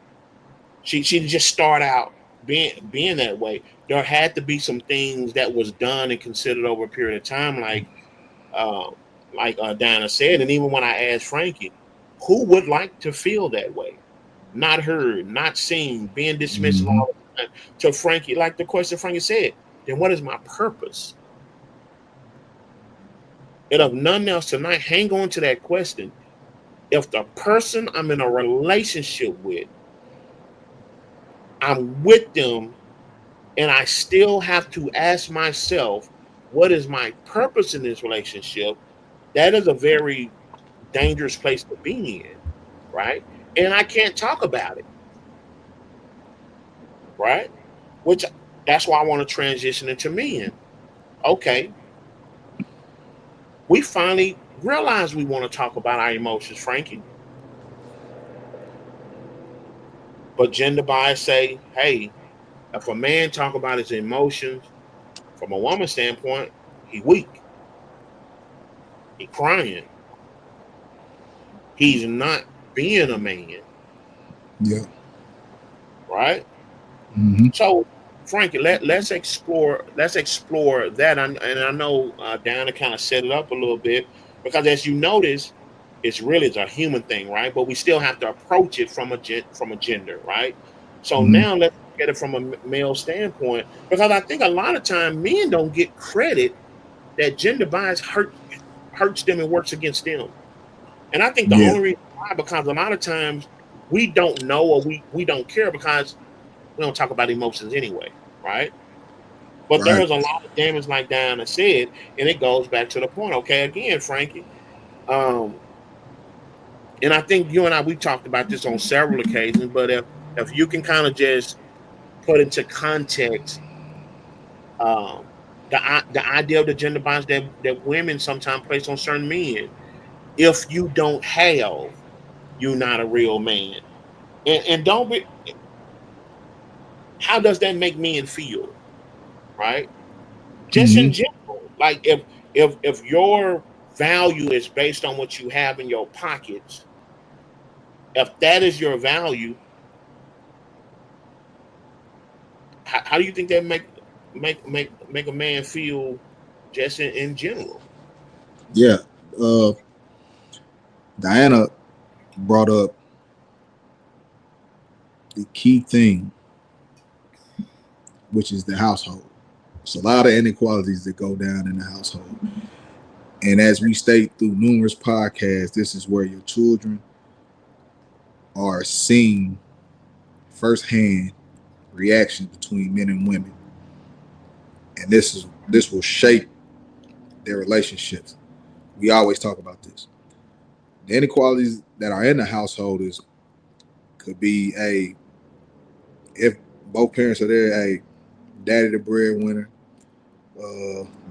She didn't just start out being that way. There had to be some things that was done and considered over a period of time, uh, like Diana said, and even when I asked Frankie, who would like to feel that way, not heard, not seen, being dismissed Mm-hmm. all the time? To Frankie, like the question Frankie said, then what is my purpose? And if nothing else tonight, hang on to that question. If the person I'm in a relationship with, I'm with them, and I still have to ask myself, what is my purpose in this relationship? That is a very dangerous place to be in, right? And I can't talk about it, right? Which that's why I want to transition into men. Okay, we finally realize we want to talk about our emotions, Frankie. But gender bias say, hey, if a man talk about his emotions from a woman's standpoint, he weak. He's crying. He's not being a man, Yeah. right? Mm-hmm. So, Frankie, let's explore that. And I know Diana kind of set it up a little bit because, as you notice, it's a human thing, right? But we still have to approach it from a gender, right? So Mm-hmm. now let's get it from a male standpoint because I think a lot of time men don't get credit that gender bias hurts them and works against them. And I think the Yeah. only reason why because a lot of times we don't know or we don't care because we don't talk about emotions anyway, right? But there Right. is a lot of damage, like Diana said, and it goes back to the point. Okay, again, Frankie, um, and I think you and I we talked about this on several occasions. But if you can kind of just put into context um, the idea of the gender bias that women sometimes place on certain men, if you don't have, you're not a real man, and don't be. How does that make men feel, right? Just in Mm-hmm. general, like if your value is based on what you have in your pockets, if that is your value, how do you think that make a man feel just in general? Yeah. Uh, Diana brought up the key thing, which is the household. It's a lot of inequalities that go down in the household. And as we state through numerous podcasts, this is where your children are seeing firsthand reactions between men and women. And this will shape their relationships. We always talk about this. The inequalities that are in the household is could be a if both parents are there, a daddy the breadwinner.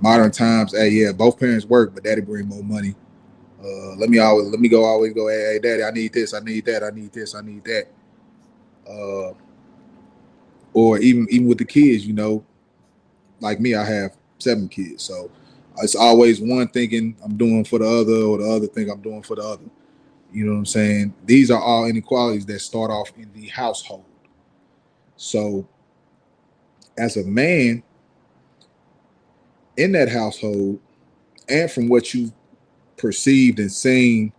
Modern times, hey, yeah, both parents work, but daddy bring more money. Let me go, hey, daddy, I need this, I need that, I need this, I need that. Uh, or even with the kids, like me, I have 7 kids, so it's always one thinking I'm doing for the other, or the other think I'm doing for the other. You know what I'm saying? These are all inequalities that start off in the household. So as a man in that household, and from what you perceived and seen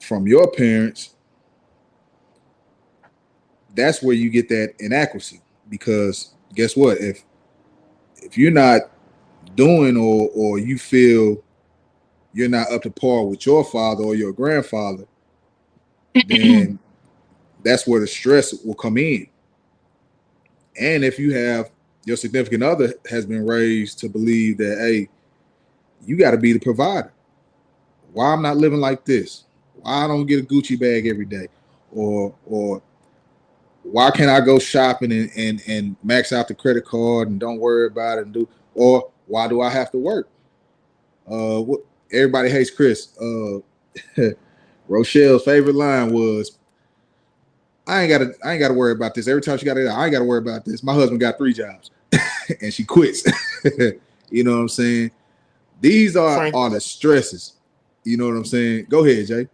from your parents, that's where you get that inadequacy. Because guess what? If you're not doing, or you feel you're not up to par with your father or your grandfather, then that's where the stress will come in. And if you have your significant other has been raised to believe that, hey, you got to be the provider. Why I'm not living like this? Why I don't get a Gucci bag every day? Or why can't I go shopping and max out the credit card and don't worry about it and do, or why do I have to work? What everybody hates Chris. Rochelle's favorite line was, I ain't gotta worry about this. Every time she got it, I ain't gotta worry about this. My husband got 3 jobs and she quits. You know what I'm saying? These Frank, are the stresses. You know what I'm saying? Go ahead, Jay.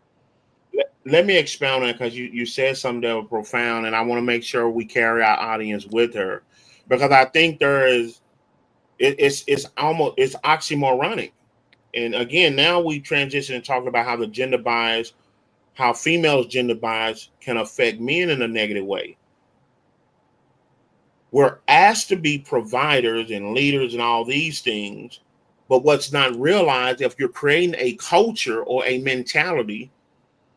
let me expound on it because you said something that was profound, and I want to make sure we carry our audience with her because I think there is it's oxymoronic. And again, now we transition and talk about how the gender bias, how females gender bias can affect men in a negative way. We're asked to be providers and leaders and all these things, but what's not realized, if you're creating a culture or a mentality,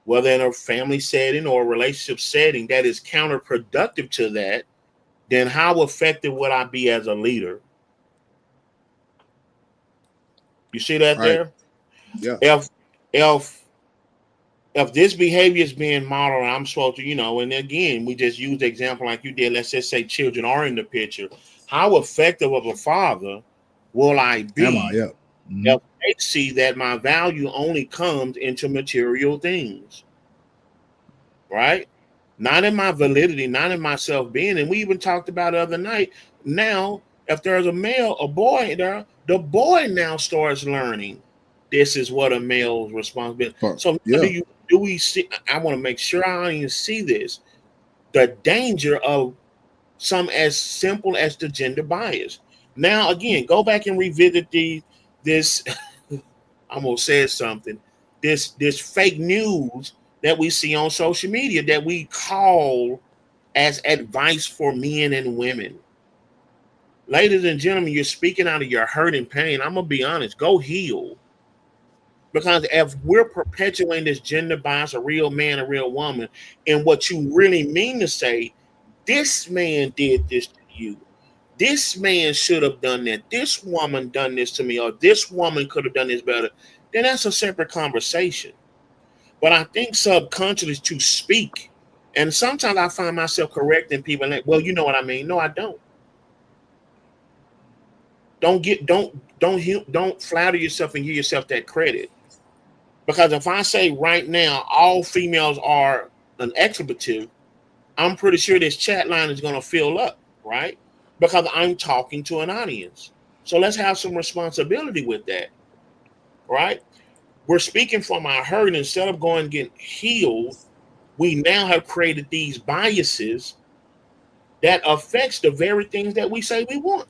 whether in a family setting or a relationship setting, that is counterproductive to that, then how effective would I be as a leader? You see that Right. there? Yeah. If if if this behavior is being modeled, I'm supposed to, and again, we just use the example like you did. Let's just say children are in the picture. How effective of a father will I Am I? be Yeah. Mm-hmm. if they see that my value only comes into material things, right? Not in my validity, not in my self being. And we even talked about the other night. Now, if there's a boy there, the boy now starts learning this is what a male's responsibility. So do we see? I want to make sure I don't even see this. The danger of some as simple as the gender bias. Now, again, go back and revisit this. I'm gonna say something. This fake news that we see on social media that we call as advice for men and women. Ladies and gentlemen, you're speaking out of your hurt and pain. I'm gonna be honest. Go heal. Because if we're perpetuating this gender bias, a real man, a real woman, and what you really mean to say, this man did this to you. This man should have done that. This woman done this to me, or this woman could have done this better. Then that's a separate conversation. But I think subconsciously to speak, and sometimes I find myself correcting people like, well, you know what I mean. No, I don't. Don't flatter yourself and give yourself that credit. Because if I say right now all females are an expletive, I'm pretty sure this chat line is going to fill up, right? Because I'm talking to an audience. So let's have some responsibility with that, right? We're speaking from our hurt. Instead of going and getting healed, we now have created these biases that affects the very things that we say we want.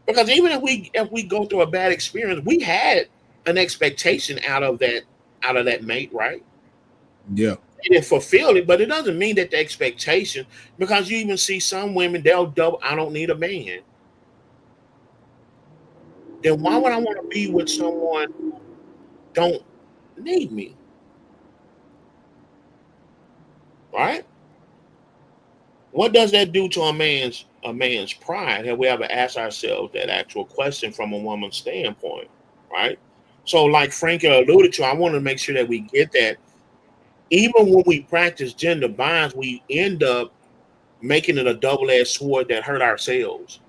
Because even if we go through a bad experience, we had an expectation out of that mate, right? Yeah. They didn't fulfill it, but it doesn't mean that the expectation, because you even see some women, they'll double, I don't need a man. Then why would I want to be with someone who don't need me? Right? What does that do to a man's pride? Have we ever asked ourselves that actual question from a woman's standpoint? Right? So like Frankie alluded to, I want to make sure that we get that. Even when we practice gender bias, we end up making it a double-edged sword that hurt ourselves.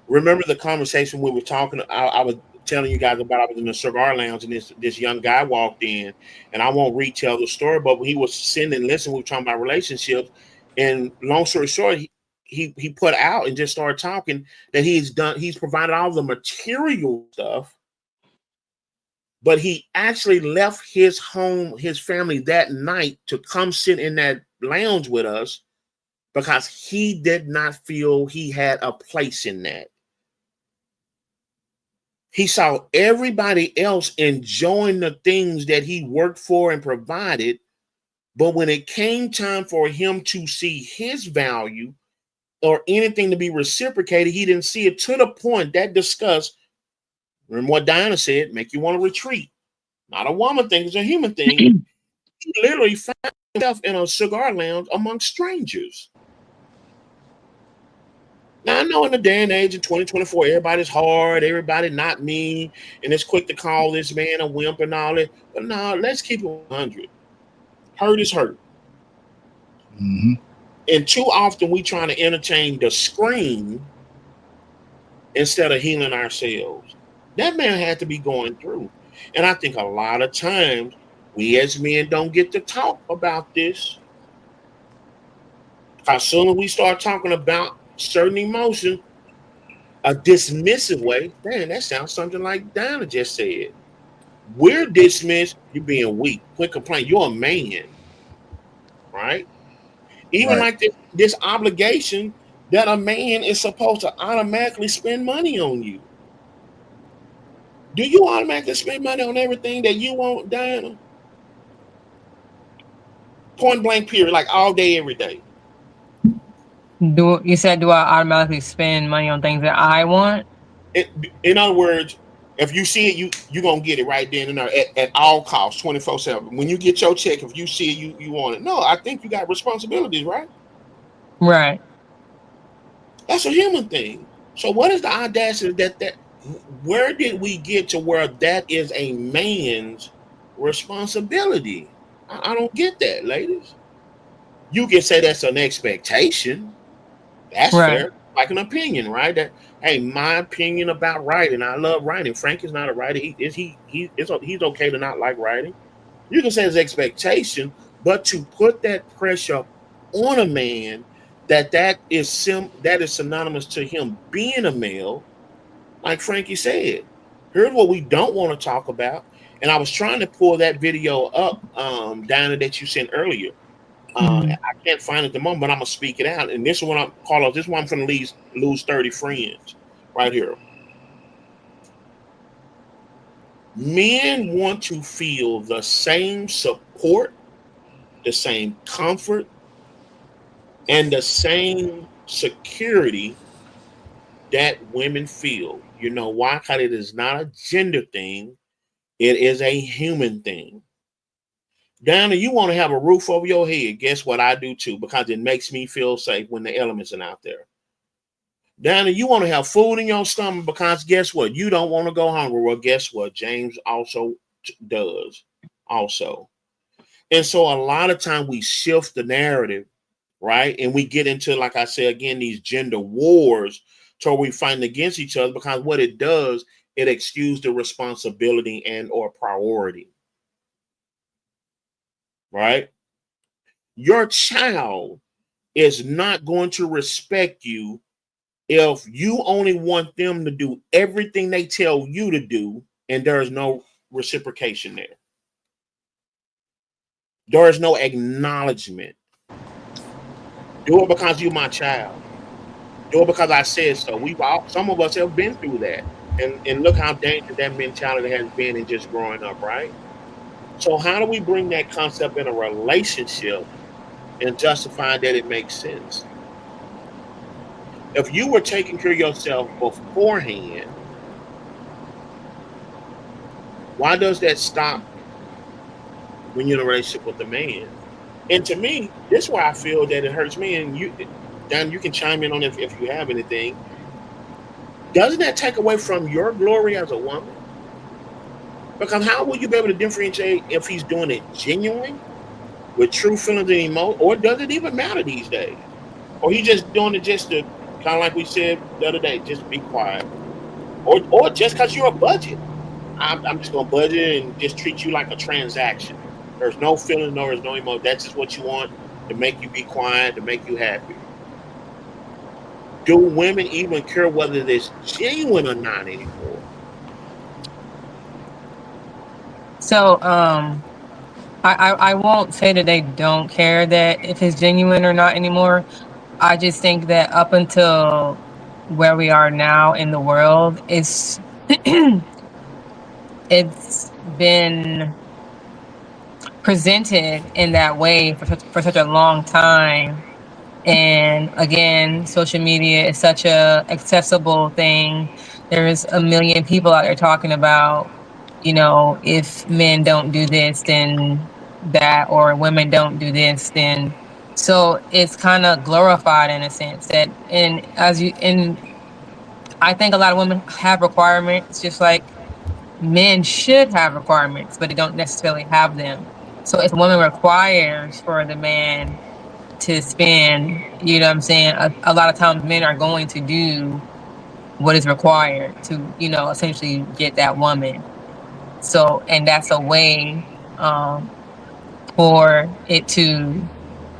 Remember the conversation we were talking, I was telling you guys about, I was in the cigar lounge and this young guy walked in, and I won't retell the story, but he was sitting and listening. We were talking about relationships, and long story short, he put out and just started talking that he's provided all the material stuff, but he actually left his home, his family that night to come sit in that lounge with us because he did not feel he had a place in that. He saw everybody else enjoying the things that he worked for and provided, but when it came time for him to see his value or anything to be reciprocated, he didn't see it, to the point that disgust, remember what Diana said, make you want to retreat. Not a woman thing, it's a human thing. He literally found himself in a cigar lounge among strangers. Now, I know in the day and age of 2024, everybody's hard, everybody not me, and it's quick to call this man a wimp and all that. But no, let's keep it 100. Hurt is hurt. Mm-hmm. And too often we trying to entertain the scream instead of healing ourselves. That man had to be going through. And I think a lot of times we as men don't get to talk about this. As soon as we start talking about certain emotions, a dismissive way, man, that sounds something like Diana just said. We're dismissed, you're being weak, quit complaining, you're a man, right? Even Right. like this obligation that a man is supposed to automatically spend money on you. Do you automatically spend money on everything that you want, Diana? Point blank period, like all day, every day. Do I automatically spend money on things that I want? In other words, if you see it, you gonna get it right then and there at all costs, 24/7. When you get your check, if you see it, you want it. No, I think you got responsibilities, right? Right. That's a human thing. So what is the audacity that where did we get to where that is a man's responsibility? I don't get that, ladies. You can say that's an expectation. That's Right. fair. Like an opinion, right? That, hey, my opinion about writing. I love writing. Frank is not a writer. He's okay to not like writing. You can say it's expectation, but to put that pressure on a man that is synonymous to him being a male. like Frankie said. Here's what we don't want to talk about. And I was trying to pull that video up, Diana, that you sent earlier. I can't find it at the moment, but I'm gonna speak it out. And this one, I'm Carlos. This one I'm gonna lose 30 friends right here. Men want to feel the same support, the same comfort, and the same security that women feel. You know why? Because it is not a gender thing, it is a human thing. Dana, you want to have a roof over your head. Guess what? I do too, because it makes me feel safe when the elements are out there. Dana, you want to have food in your stomach because guess what? You don't want to go hungry. Well, guess what? James also does. Also. And so a lot of time we shift the narrative, right? And we get into, like I said, again, these gender wars till we fight against each other, because what it does, it excuses the responsibility and or priority, right? Your child is not going to respect you if you only want them to do everything they tell you to do and there is no reciprocation there. There is no acknowledgement. Do it because you're my child. Do it because I said so. Some of us have been through that. And look how dangerous that mentality has been in just growing up, right? So how do we bring that concept in a relationship and justify that it makes sense? If you were taking care of yourself beforehand, why does that stop when you're in a relationship with a man? And to me, this is why I feel that it hurts me. And you, Dan, you can chime in on it if you have anything. Doesn't that take away from your glory as a woman? Because how will you be able to differentiate if he's doing it genuinely, with true feelings and emotion, or does it even matter these days? Or he just doing it just to, kind of like we said the other day, just be quiet, or just because you're a budget. I'm just gonna budget and just treat you like a transaction. There's no feeling, no, there's no emotion. That's just what you want to make you be quiet, to make you happy. Do women even care whether it's genuine or not anymore? So, I won't say that they don't care that if it's genuine or not anymore. I just think that up until where we are now in the world, it's it's been presented in that way for such a long time. And again, social media is such a accessible thing. There's a million people out there talking about, if men don't do this, then that, or women don't do this, then. So it's kind of glorified in a sense that, and I think a lot of women have requirements, just like men should have requirements, but they don't necessarily have them. So if a woman requires for the man to spend, you know what I'm saying, a lot of times men are going to do what is required to, essentially get that woman. So, and that's a way for it to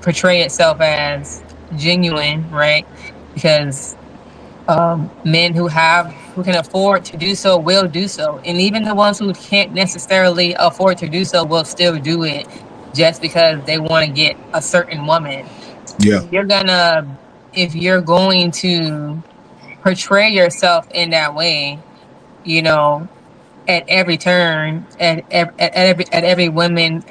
portray itself as genuine, right? Because men who can afford to do so will do so, and even the ones who can't necessarily afford to do so will still do it just because they want to get a certain woman. Yeah. If you're going to portray yourself in that way, you know, at every turn, every woman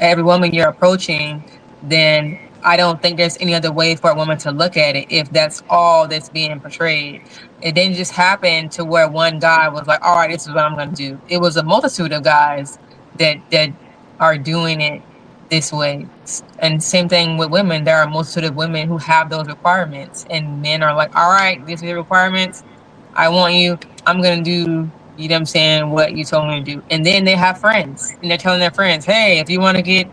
you're approaching, then I don't think there's any other way for a woman to look at it if that's all that's being portrayed. It didn't just happen to where one guy was like, all right, this is what I'm going to do. It was a multitude of guys that are doing it this way. And same thing with women. There are a multitude of women who have those requirements, and men are like, all right, these are the requirements. I want you. I'm going to do, you know what I'm saying, what you told me to do. And then they have friends, and they're telling their friends, hey, if you want to get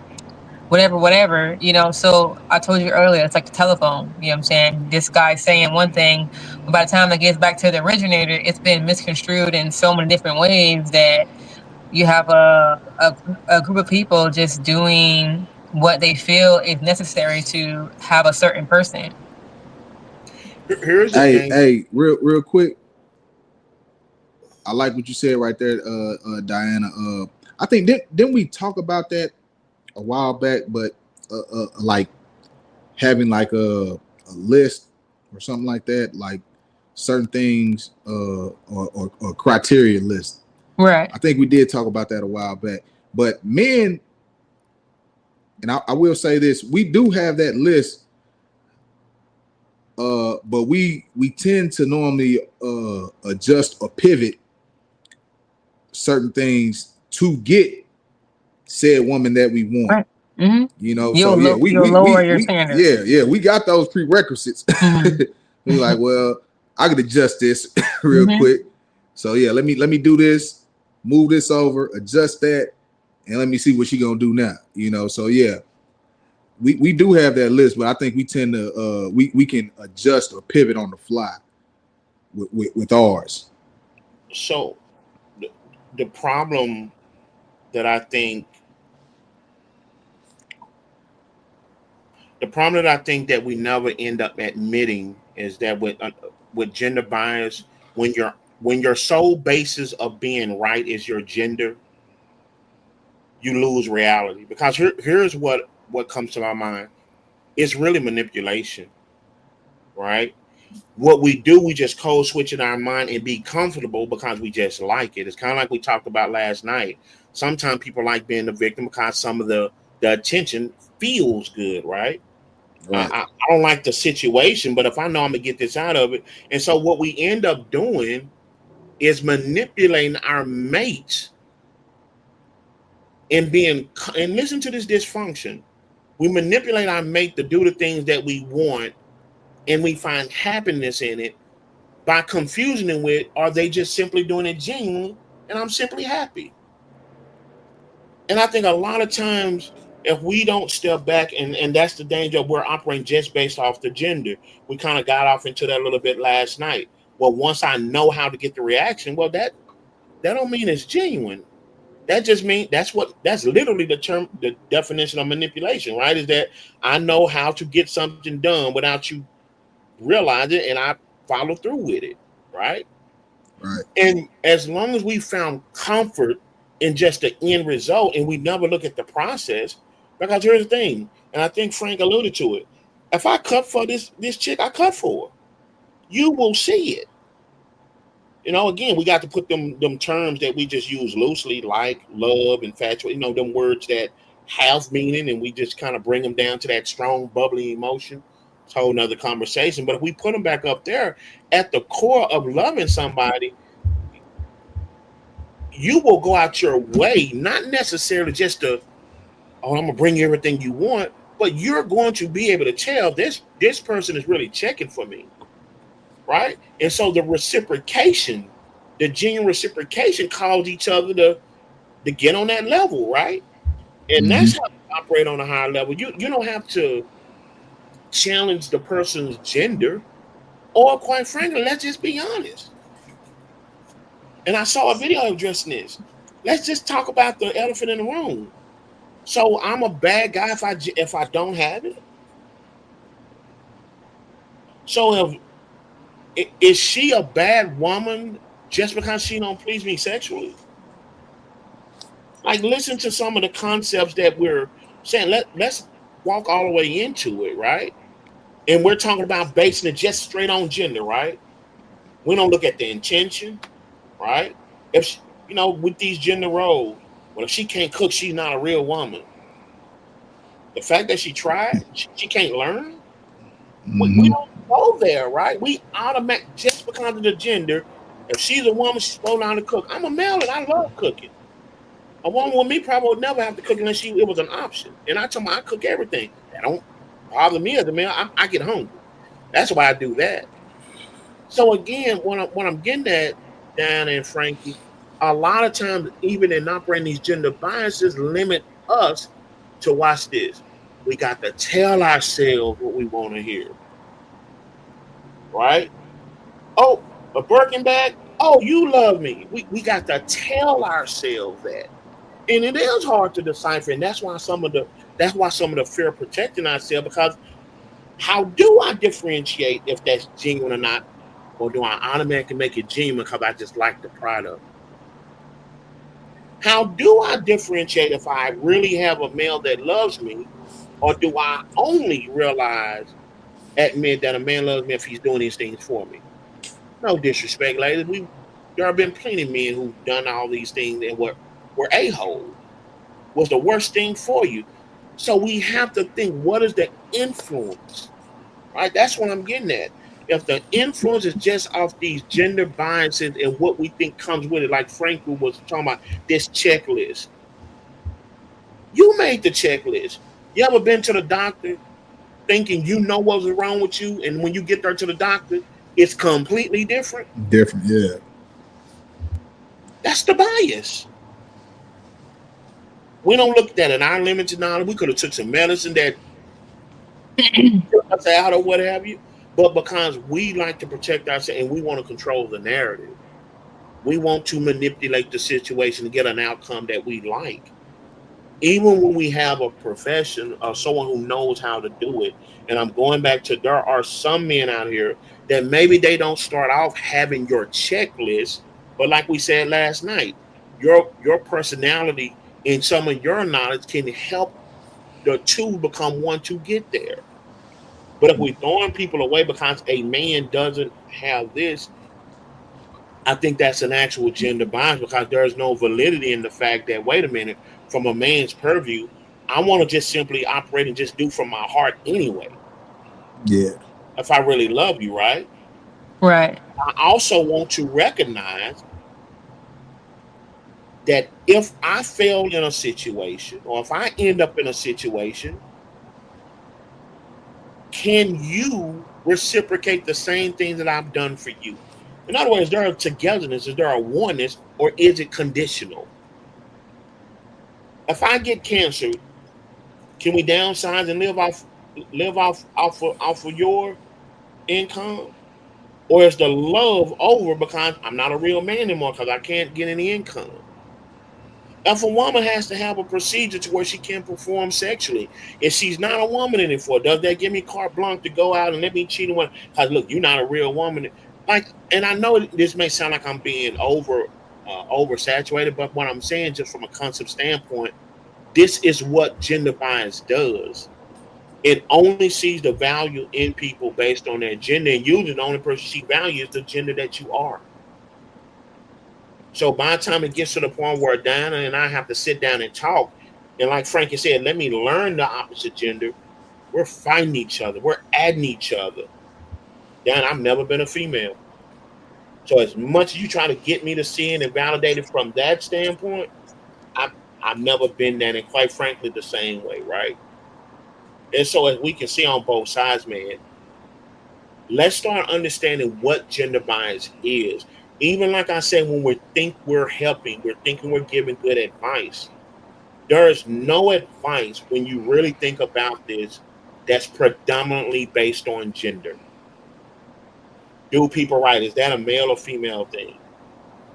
whatever, So I told you earlier, it's like the telephone, you know what I'm saying? This guy's saying one thing, but by the time it gets back to the originator, it's been misconstrued in so many different ways that you have a group of people just doing what they feel is necessary to have a certain person. Here's the Hey, thing. real quick. I like what you said right there, Diana. I think didn't we talk about that a while back, but like having like a list or something like that, like certain things or criteria list. Right. I think we did talk about that a while back. But men, and I will say this, we do have that list, but we tend to normally adjust or pivot certain things to get said woman that we want. Right. Mm-hmm. You know, You'll so yeah, you'll lower your standards. yeah, we got those prerequisites. Mm-hmm. We're like, well, I could adjust this real Mm-hmm. quick. So yeah, let me do this, move this over, adjust that, and let me see what she gonna do now. You know, so yeah, we do have that list, but I think we tend to we can adjust or pivot on the fly with ours. So the problem that I think that we never end up admitting is that with gender bias, when your sole basis of being right is your gender, you lose reality. Because here's what comes to my mind. It's really manipulation, right? What we do, we just code switch in our mind and be comfortable because we just like it. It's kind of like we talked about last night. Sometimes people like being the victim because some of the attention feels good, right? Right. I don't like the situation, but if I know I'm gonna get this out of it, and so what we end up doing is manipulating our mates and listen to this dysfunction. We manipulate our mate to do the things that we want, and we find happiness in it by confusing them with, are they just simply doing it genuinely, and I'm simply happy. And I think a lot of times, if we don't step back, and that's the danger of we're operating just based off the gender. We kind of got off into that a little bit last night. Well, once I know how to get the reaction, well, that don't mean it's genuine. That just means that's literally the definition of manipulation, right? Is that I know how to get something done without you realizing it, and I follow through with it, right? Right. And as long as we found comfort in just the end result and we never look at the process, because here's the thing, and I think Frank alluded to it. If I cut for this chick, I cut for her. You will see it. You know, again, we got to put them terms that we just use loosely, like love, infatuation, them words that have meaning, and we just kind of bring them down to that strong, bubbly emotion. It's a whole nother conversation. But if we put them back up there, at the core of loving somebody, you will go out your way, not necessarily just to, I'm gonna bring you everything you want, but you're going to be able to tell this person is really checking for me. Right? And so the reciprocation, the genuine reciprocation calls each other to get on that level, right? And that's how you operate on a higher level. You don't have to challenge the person's gender, or quite frankly, let's just be honest. And I saw a video addressing this. Let's just talk about the elephant in the room. So I'm a bad guy if I don't have it. So is she a bad woman just because she don't please me sexually? Like, listen to some of the concepts that we're saying. Let's walk all the way into it, right? And we're talking about basing it just straight on gender, right? We don't look at the intention, right? If she, with these gender roles, well, if she can't cook, she's not a real woman. The fact that she tried, she can't learn. We don't go there, right? We automatic just because of the gender. If she's a woman, she's supposed to know how to cook. I'm a male and I love cooking. A woman with me probably would never have to cook unless it was an option. And I tell them I cook everything. That don't bother me as a male. I get hungry. That's why I do that. So again, what I'm getting at, Dan and Frankie, a lot of times, even in operating these gender biases, limit us to watch this. We got to tell ourselves what we want to hear. Right? Oh, a Birkin bag? Oh, you love me. We got to tell ourselves that. And it is hard to decipher, and that's why some of the fear of protecting ourselves, because how do I differentiate if that's genuine or not? or do I automatically make it genuine because I just like the product? How do I differentiate if I really have a male that loves me, or do I only realize, admit that a man loves me if he's doing these things for me? No disrespect, ladies. There have been plenty of men who've done all these things and were a-holes. Was the worst thing for you. So we have to think, what is the influence? Right? That's what I'm getting at. If the influence is just off these gender biases and what we think comes with it, like Frank was talking about this checklist. You made the checklist. You ever been to the doctor thinking you know what's wrong with you, and when you get there to the doctor, it's completely different? Different, yeah. That's the bias. We don't look at that in our limited knowledge. We could have took some medicine that took us out or what have you, but because we like to protect ourselves and we want to control the narrative, we want to manipulate the situation to get an outcome that we like. Even when we have a profession or someone who knows how to do it, and I'm going back to, there are some men out here that maybe they don't start off having your checklist, but like we said last night, your personality and some of your knowledge can help the two become one to get there. But if we're throwing people away because a man doesn't have this, I think that's an actual gender bias because there's no validity in the fact that, wait a minute, from a man's purview, I want to just simply operate and just do from my heart anyway. Yeah. If I really love you, right? Right. I also want to recognize that if I fail in a situation or if I end up in a situation, can you reciprocate the same things that I've done for you? In other words, there a togetherness, is there a oneness, or is it conditional? If I get cancer, can we downsize and live off of your income? Or is the love over because I'm not a real man anymore because I can't get any income? If a woman has to have a procedure to where she can perform sexually, if she's not a woman anymore, does that give me carte blanche to go out and let me cheat on? Because look, you're not a real woman. Like, and I know this may sound like I'm being oversaturated, but what I'm saying, just from a concept standpoint, this is what gender bias does. It only sees the value in people based on their gender, and usually the only person she values is the gender that you are. So by the time it gets to the point where Diana and I have to sit down and talk, and like Frankie said, let me learn the opposite gender, we're fighting each other, we're adding each other. Diana, I've never been a female. So as much as you try to get me to see it and validate it from that standpoint, I've, I've never been that, and quite frankly, the same way, right? And so as we can see on both sides, man, let's start understanding what gender bias is. Even like I said, when we think we're helping, we're thinking we're giving good advice. There is no advice when you really think about this that's predominantly based on gender. Do people right? Is that a male or female thing?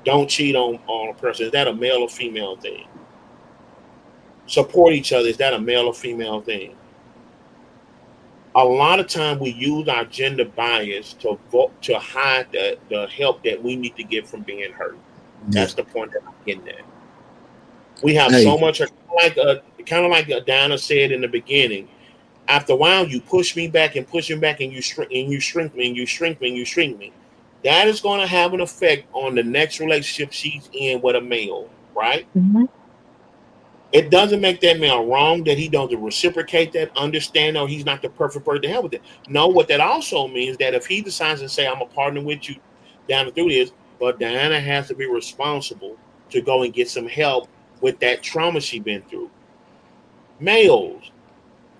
Don't cheat on a person. Is that a male or female thing? Support each other. Is that a male or female thing? A lot of time we use our gender bias to hide the help that we need to get from being hurt. Yeah. That's the point that I'm getting at. We have Hey, so much, kind of like Diana said in the beginning. After a while, you push me back and push me back, and you shrink me and you shrink me and you shrink me. That is going to have an effect on the next relationship she's in with a male, right? Hmm. It doesn't make that male wrong that he doesn't reciprocate that, understand, or he's not the perfect person to help with it. No, what that also means that if he decides to say, I'm a partner with you down through this, but Diana has to be responsible to go and get some help with that trauma she's been through. Males,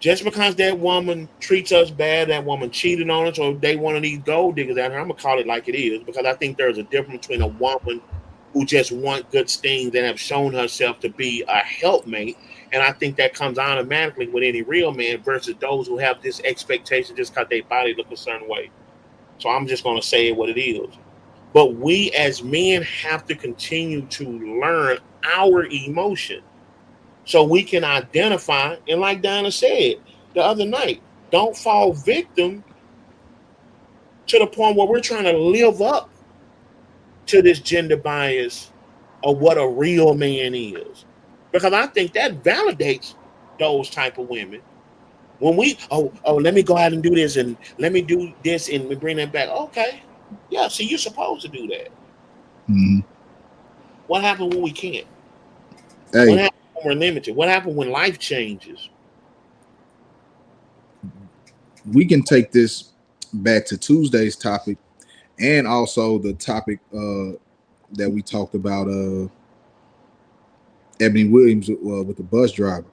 just because that woman treats us bad, that woman cheated on us, or they one of these gold diggers out here, I'm gonna call it like it is, because I think there's a difference between a woman who just want good things and have shown herself to be a helpmate, and I think that comes automatically with any real man versus those who have this expectation just because their body look a certain way. So I'm just gonna say it what it is. But we as men have to continue to learn our emotion so we can identify, and like Donna said the other night, don't fall victim to the point where we're trying to live up to this gender bias of what a real man is. Because I think that validates those type of women. When we let me go out and do this and let me do this and we bring that back. Okay. Yeah, see you're supposed to do that. Mm-hmm. What happened when we can't? What Hey, happened when we're limited? What happened when life changes? we can take this back to Tuesday's topic and also the topic that we talked about, Ebony Williams with the bus driver.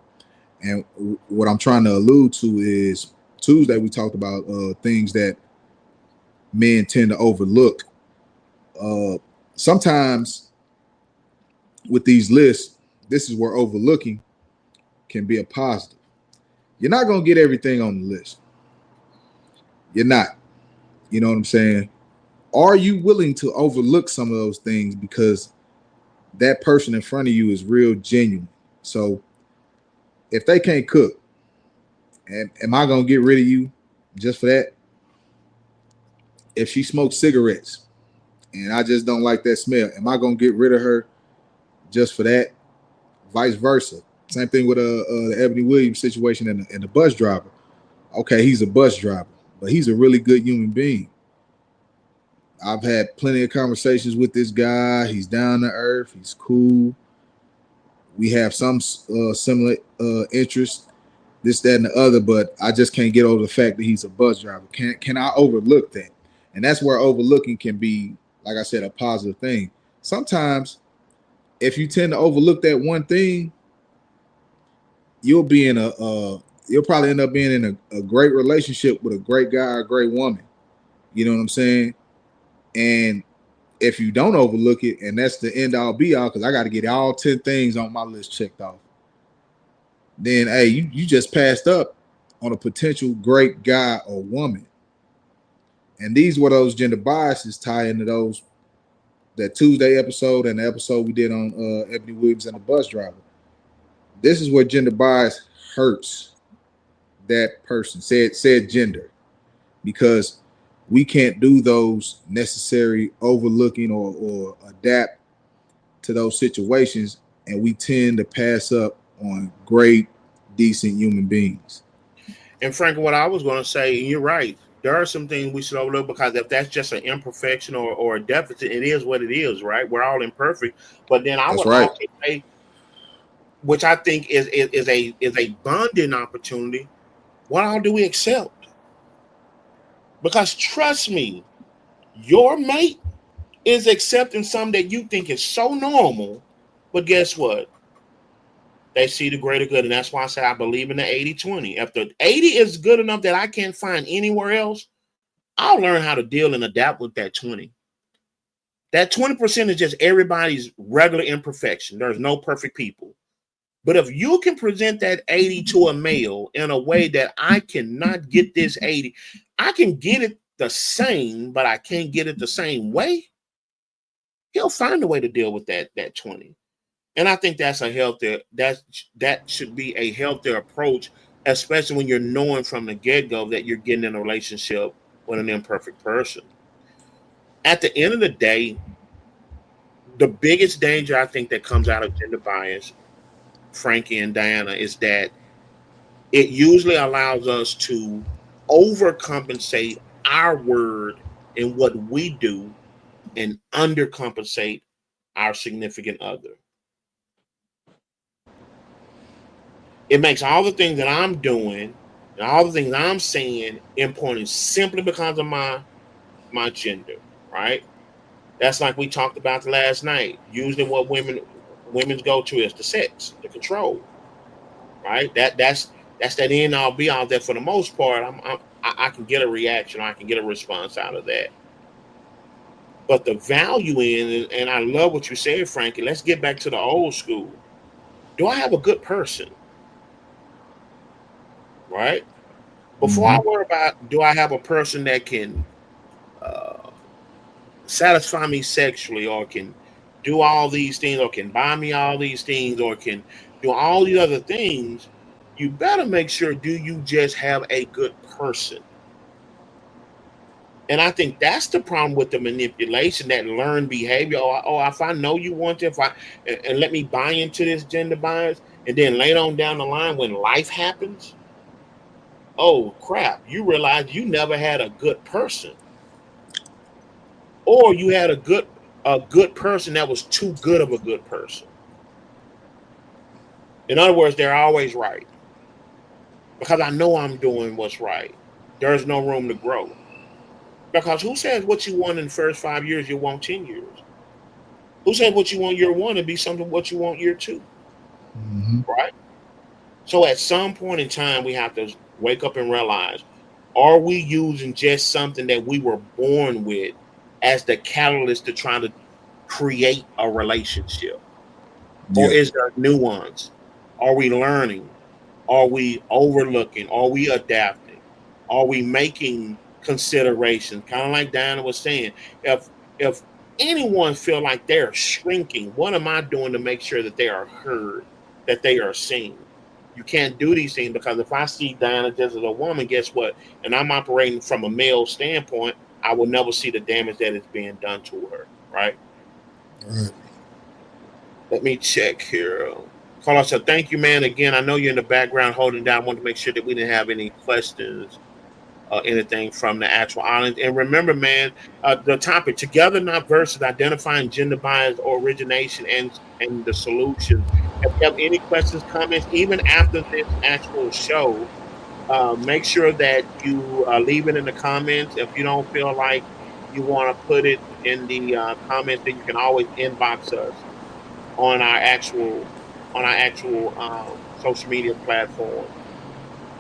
And what I'm trying to allude to is Tuesday we talked about things that men tend to overlook. Uh, Sometimes with these lists, this is where overlooking can be a positive. You're not going to get everything on the list. You're not. You know what I'm saying? Are you willing to overlook some of those things because that person in front of you is real genuine? So if they can't cook, am I going to get rid of you just for that? If she smokes cigarettes and I just don't like that smell, am I going to get rid of her just for that? Vice versa. Same thing with the Ebony Williams situation and the bus driver. Okay, he's a bus driver, but he's a really good human being. I've had plenty of conversations with this guy. He's down to earth. He's cool. We have some similar interests, this, that, and the other. But I just can't get over the fact that he's a bus driver. Can I overlook that? And that's where overlooking can be, like I said, a positive thing. Sometimes, if you tend to overlook that one thing, you'll be in you'll probably end up being in a great relationship with a great guy or a great woman. You know what I'm saying? And if you don't overlook it, and that's the end all be all, because I got to get all 10 things on my list checked off, then hey, you just passed up on a potential great guy or woman. And these were those gender biases tie into those that Tuesday episode and the episode we did on Ebony Williams and the bus driver. This is where gender bias hurts that person, said gender, because we can't do those necessary overlooking or adapt to those situations, and we tend to pass up on great, decent human beings. And Frank, what I was going to say, and you're right, there are some things we should overlook because if that's just an imperfection or a deficit, it is what it is, right? We're all imperfect. But then I That's would right. also say, which I think is a bonding opportunity. What all do we accept? Because trust me, your mate is accepting something that you think is so normal, but guess what? They see the greater good. And that's why I say I believe in the 80-20. If the 80 is good enough that I can't find anywhere else, I'll learn how to deal and adapt with that 20. That 20% is just everybody's regular imperfection. There's no perfect people. But if you can present that 80 to a male in a way that I cannot get this 80, I can get it the same, but I can't get it the same way, he'll find a way to deal with that 20. And I think that's a healthier, that should be a healthier approach, especially when you're knowing from the get-go that you're getting in a relationship with an imperfect person. At the end of the day, the biggest danger I think that comes out of gender bias, Frankie and Diana, is that it usually allows us to overcompensate our word in what we do and undercompensate our significant other. It makes all the things that I'm doing and all the things I'm saying important simply because of my gender, right? That's like we talked about last night. Usually, what women's go to is the sex, the control, right? That's that end all be all. That for the most part, I can get a reaction, I can get a response out of that. But the value in, and I love what you said, Frankie. Let's get back to the old school. Do I have a good person, right? Before I Mm-hmm. worry about do I have a person that can uh, satisfy me sexually or can do all these things or can buy me all these things or can do all these other things, you better make sure do you just have a good person. And I think that's the problem with the manipulation, that learned behavior. If I know you want to, if I and let me buy into this gender bias, and then later on down the line when life happens, oh crap, you realize you never had a good person, or you had a good person that was too good of a good person. In other words, they're always right because I know I'm doing what's right. There's no room to grow because who says what you want in the first 5 years you want 10 years? Who said what you want year one to be something what you want year two? Mm-hmm. Right. So at some point in time, we have to wake up and realize: are we using just something that we were born with as the catalyst to try to create a relationship? Or Yeah. is there nuance? Are we learning? Are we overlooking? Are we adapting? Are we making considerations? Kind of like Diana was saying, if anyone feel like they're shrinking, what am I doing to make sure that they are heard, that they are seen? You can't do these things because if I see Diana just as a woman, guess what? And I'm operating from a male standpoint, I will never see the damage that is being done to her. Right? Right. Let me check here. Carlos, so thank you, man. Again, I know you're in the background holding down. I wanted to make sure that we didn't have any questions or anything from the actual audience. And remember, man, the topic: together, not versus, identifying gender bias or origination and the solutions. If you have any questions, comments, even after this actual show, make sure that you leave it in the comments. If you don't feel like you want to put it in the comments, then you can always inbox us on our actual social media platforms.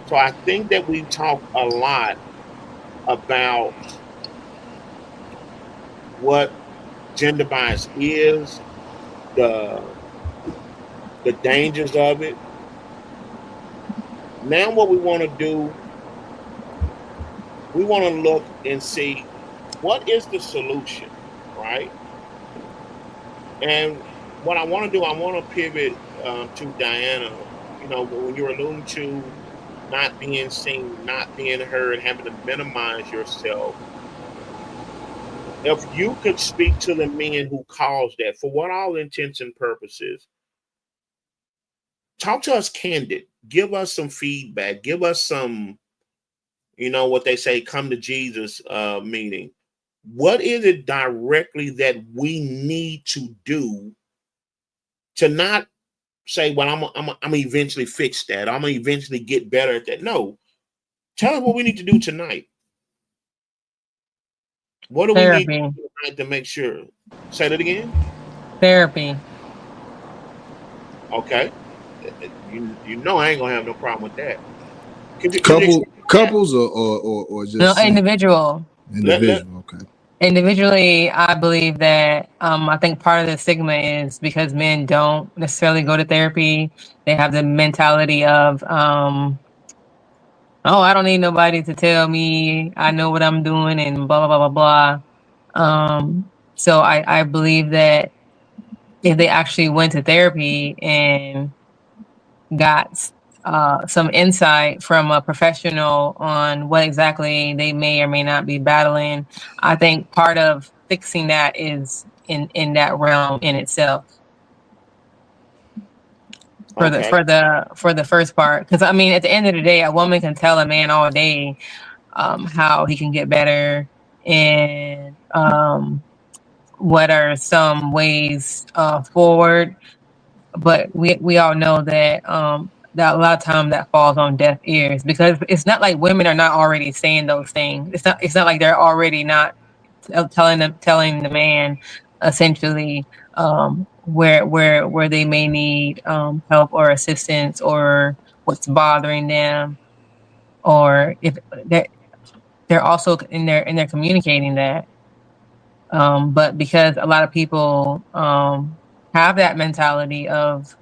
So I think that we talked a lot about what gender bias is, the the dangers of it. Now what we want to do, we want to look and see what is the solution, right? And what I want to do, I want to pivot to Diana. When you're alluding to not being seen, not being heard, having to minimize yourself. If you could speak to the men who caused that, for what all intents and purposes, talk to us candid. Give us some feedback. Give us some, what they say, come to Jesus meeting. What is it directly that we need to do to not say, well, I'm eventually fix that. I'm gonna eventually get better at that. No, tell us what we need to do tonight. What do we need to Therapy. do tonight to make sure? Say that again. Therapy. Okay. You know I ain't gonna have no problem with that. Could you explain that? Couples or No, just single? individual. Individual. Okay. Individually, I believe that I think part of the stigma is because men don't necessarily go to therapy. They have the mentality of, oh, I don't need nobody to tell me. I know what I'm doing and blah, blah, blah, blah, blah. So I believe that if they actually went to therapy and got some insight from a professional on what exactly they may or may not be battling, I think part of fixing that is in that realm in itself. Okay. For the first part, because I mean, at the end of the day, a woman can tell a man all day how he can get better and what are some ways forward. But we all know that that a lot of time that falls on deaf ears because it's not like women are not already saying those things. It's not like they're already not telling the man essentially where they may need help or assistance or what's bothering them, or if they're also in their communicating that. But because a lot of people have that mentality of,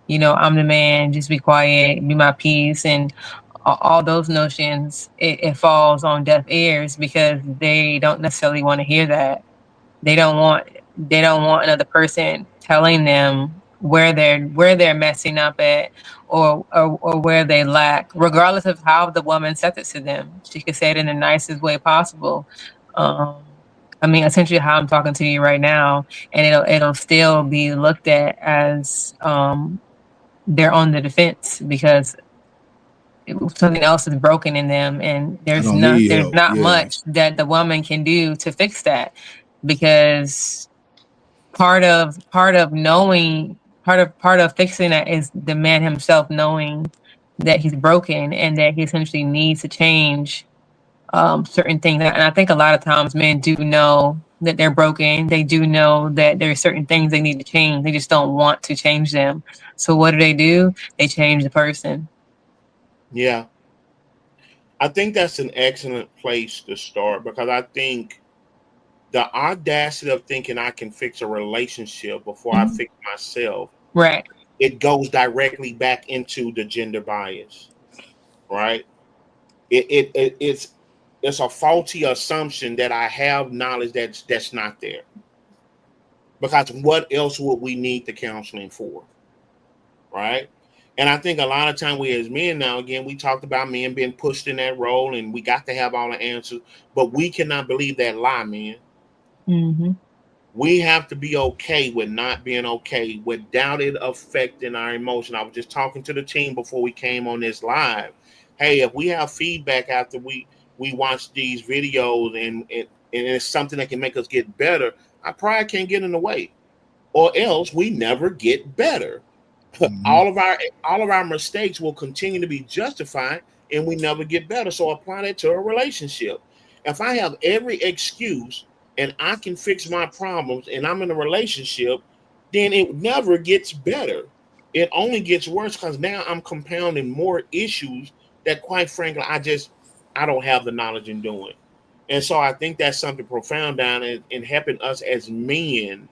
I'm the man, just be quiet, be my peace, and all those notions, it falls on deaf ears because they don't necessarily want to hear that. They don't want another person telling them where they're messing up at, or where they lack, regardless of how the woman said it to them. She could say it in the nicest way possible. Um, I mean, essentially how I'm talking to you right now, and it'll still be looked at as they're on the defense because something else is broken in them, and I don't need there's help. not Yeah. much that the woman can do to fix that, because part of fixing that is the man himself knowing that he's broken and that he essentially needs to change certain things. And I think a lot of times men do know that they're broken. They do know that there are certain things they need to change. They just don't want to change them. So what do? They change the person. Yeah. I think that's an excellent place to start because I think the audacity of thinking I can fix a relationship before I Mhm. fix myself, Right. it goes directly back into the gender bias, right? It's a faulty assumption that I have knowledge that's not there. Because what else would we need the counseling for, right? And I think a lot of time we as men now, again, we talked about men being pushed in that role and we got to have all the answers, but we cannot believe that lie, man. Mm-hmm. We have to be okay with not being okay without it affecting our emotion. I was just talking to the team before we came on this live. Hey, if we have feedback after we watch these videos and it's something that can make us get better, our pride can't get in the way, or else we never get better. Mm-hmm. All of our mistakes will continue to be justified and we never get better. So apply that to a relationship. If I have every excuse and I can fix my problems and I'm in a relationship, then it never gets better. It only gets worse because now I'm compounding more issues that quite frankly I don't have the knowledge in doing. And so I think that's something profound down in helping us as men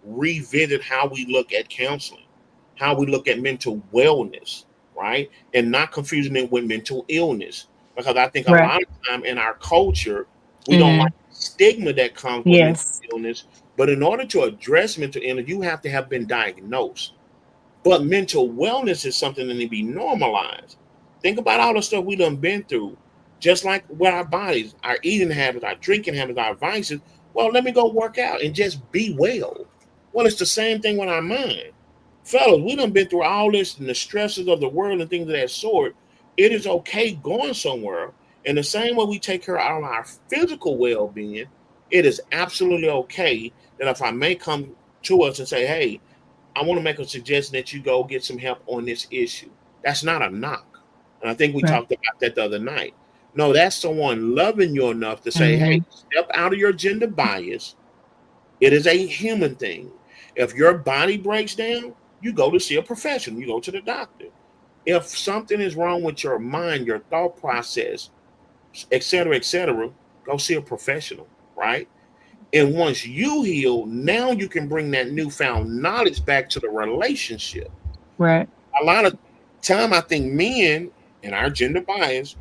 revisit how we look at counseling, how we look at mental wellness, right? And not confusing it with mental illness. Because I think a Right. lot of time in our culture, we don't like Mm. the stigma that comes with mental Yes. illness. But in order to address mental illness, you have to have been diagnosed. But mental wellness is something that needs to be normalized. Think about all the stuff we done been through, just like with our bodies, our eating habits, our drinking habits, our vices. Well, let me go work out and just be well. Well, it's the same thing with our mind. Fellas, we done been through all this and the stresses of the world and things of that sort. It is okay going somewhere. And the same way we take care of our physical well being, it is absolutely okay that if I may come to us and say, hey, I want to make a suggestion that you go get some help on this issue. That's not a knock. And I think we Right. talked about that the other night. No, that's someone loving you enough to say, hey, Mm-hmm. step out of your gender bias. It is a human thing. If your body breaks down, you go to see a professional, you go to the doctor. If something is wrong with your mind, your thought process, et cetera, go see a professional, right? And once you heal, now you can bring that newfound knowledge back to the relationship. Right. A lot of time, I think men and our gender bias,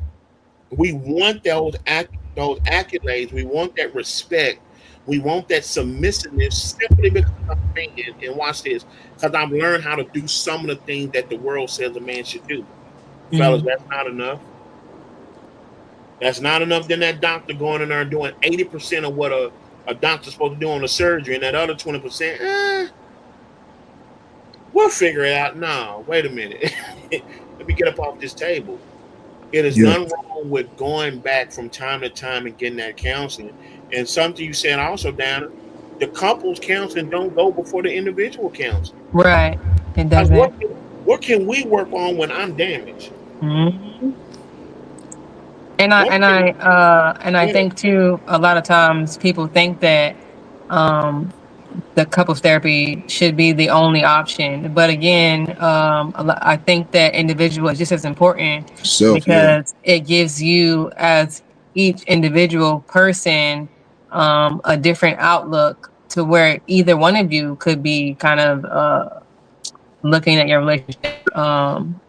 we want those accolades, we want that respect, we want that submissiveness simply because I'm a man. And watch this, because I've learned how to do some of the things that the world says a man should do. Fellas, Mm. that's not enough. That's not enough. Then that doctor going in there and doing 80% of what a doctor's supposed to do on a surgery, and that other 20%, we'll figure it out. No, wait a minute. Let me get up off this table. It is Yeah. nothing wrong with going back from time to time and getting that counseling. And something you said also, Dana, the couples counseling don't go before the individual counseling. Right. It Because doesn't. what can we work on when I'm damaged? Mm-hmm. And I What and can I and I yeah, think too, a lot of times people think that um the couples therapy should be the only option. But again, I think that individual is just as important Self. Yeah. because it gives you, as each individual person, a different outlook to where either one of you could be kind of looking at your relationship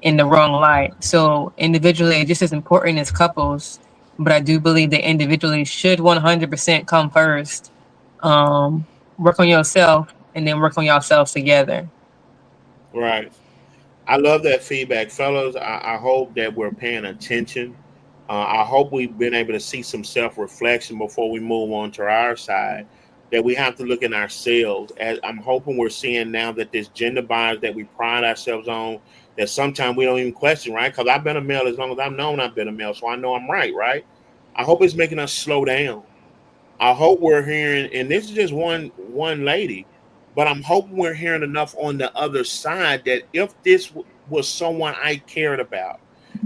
in the wrong light. So individually, just as important as couples, but I do believe that individually should 100% come first. Work on yourself and then work on yourselves together. right. I love that feedback, fellas. I hope that we're paying attention. I hope we've been able to see some self-reflection before we move on to our side. That we have to look in ourselves. As I'm hoping we're seeing now that this gender bias that we pride ourselves on, that sometimes we don't even question, right? Because I've been a male as long as I've known I've been a male, so I know I'm right, right? I hope it's making us slow down. I hope we're hearing, and this is just one lady, but I'm hoping we're hearing enough on the other side that if this was someone I cared about,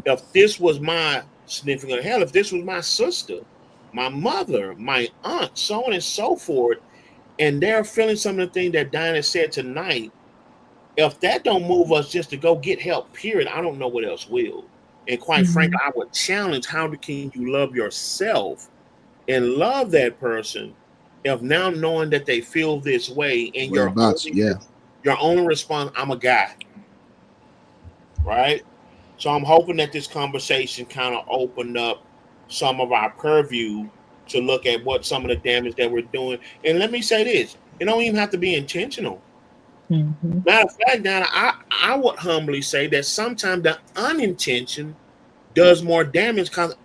if this was my significant hell, if this was my sister, my mother, my aunt, so on and so forth, and they're feeling some of the things that Diana said tonight, if that don't move us just to go get help, period, I don't know what else will. And quite frankly, I would challenge can you love yourself and love that person if now knowing that they feel this way and What about you? Yeah. your only response, I'm a guy, right? So I'm hoping that this conversation kind of opened up some of our purview to look at what some of the damage that we're doing. And let me say this, it don't even have to be intentional. Mm-hmm. Matter of fact, Donna, I would humbly say that sometimes the unintention does more damage because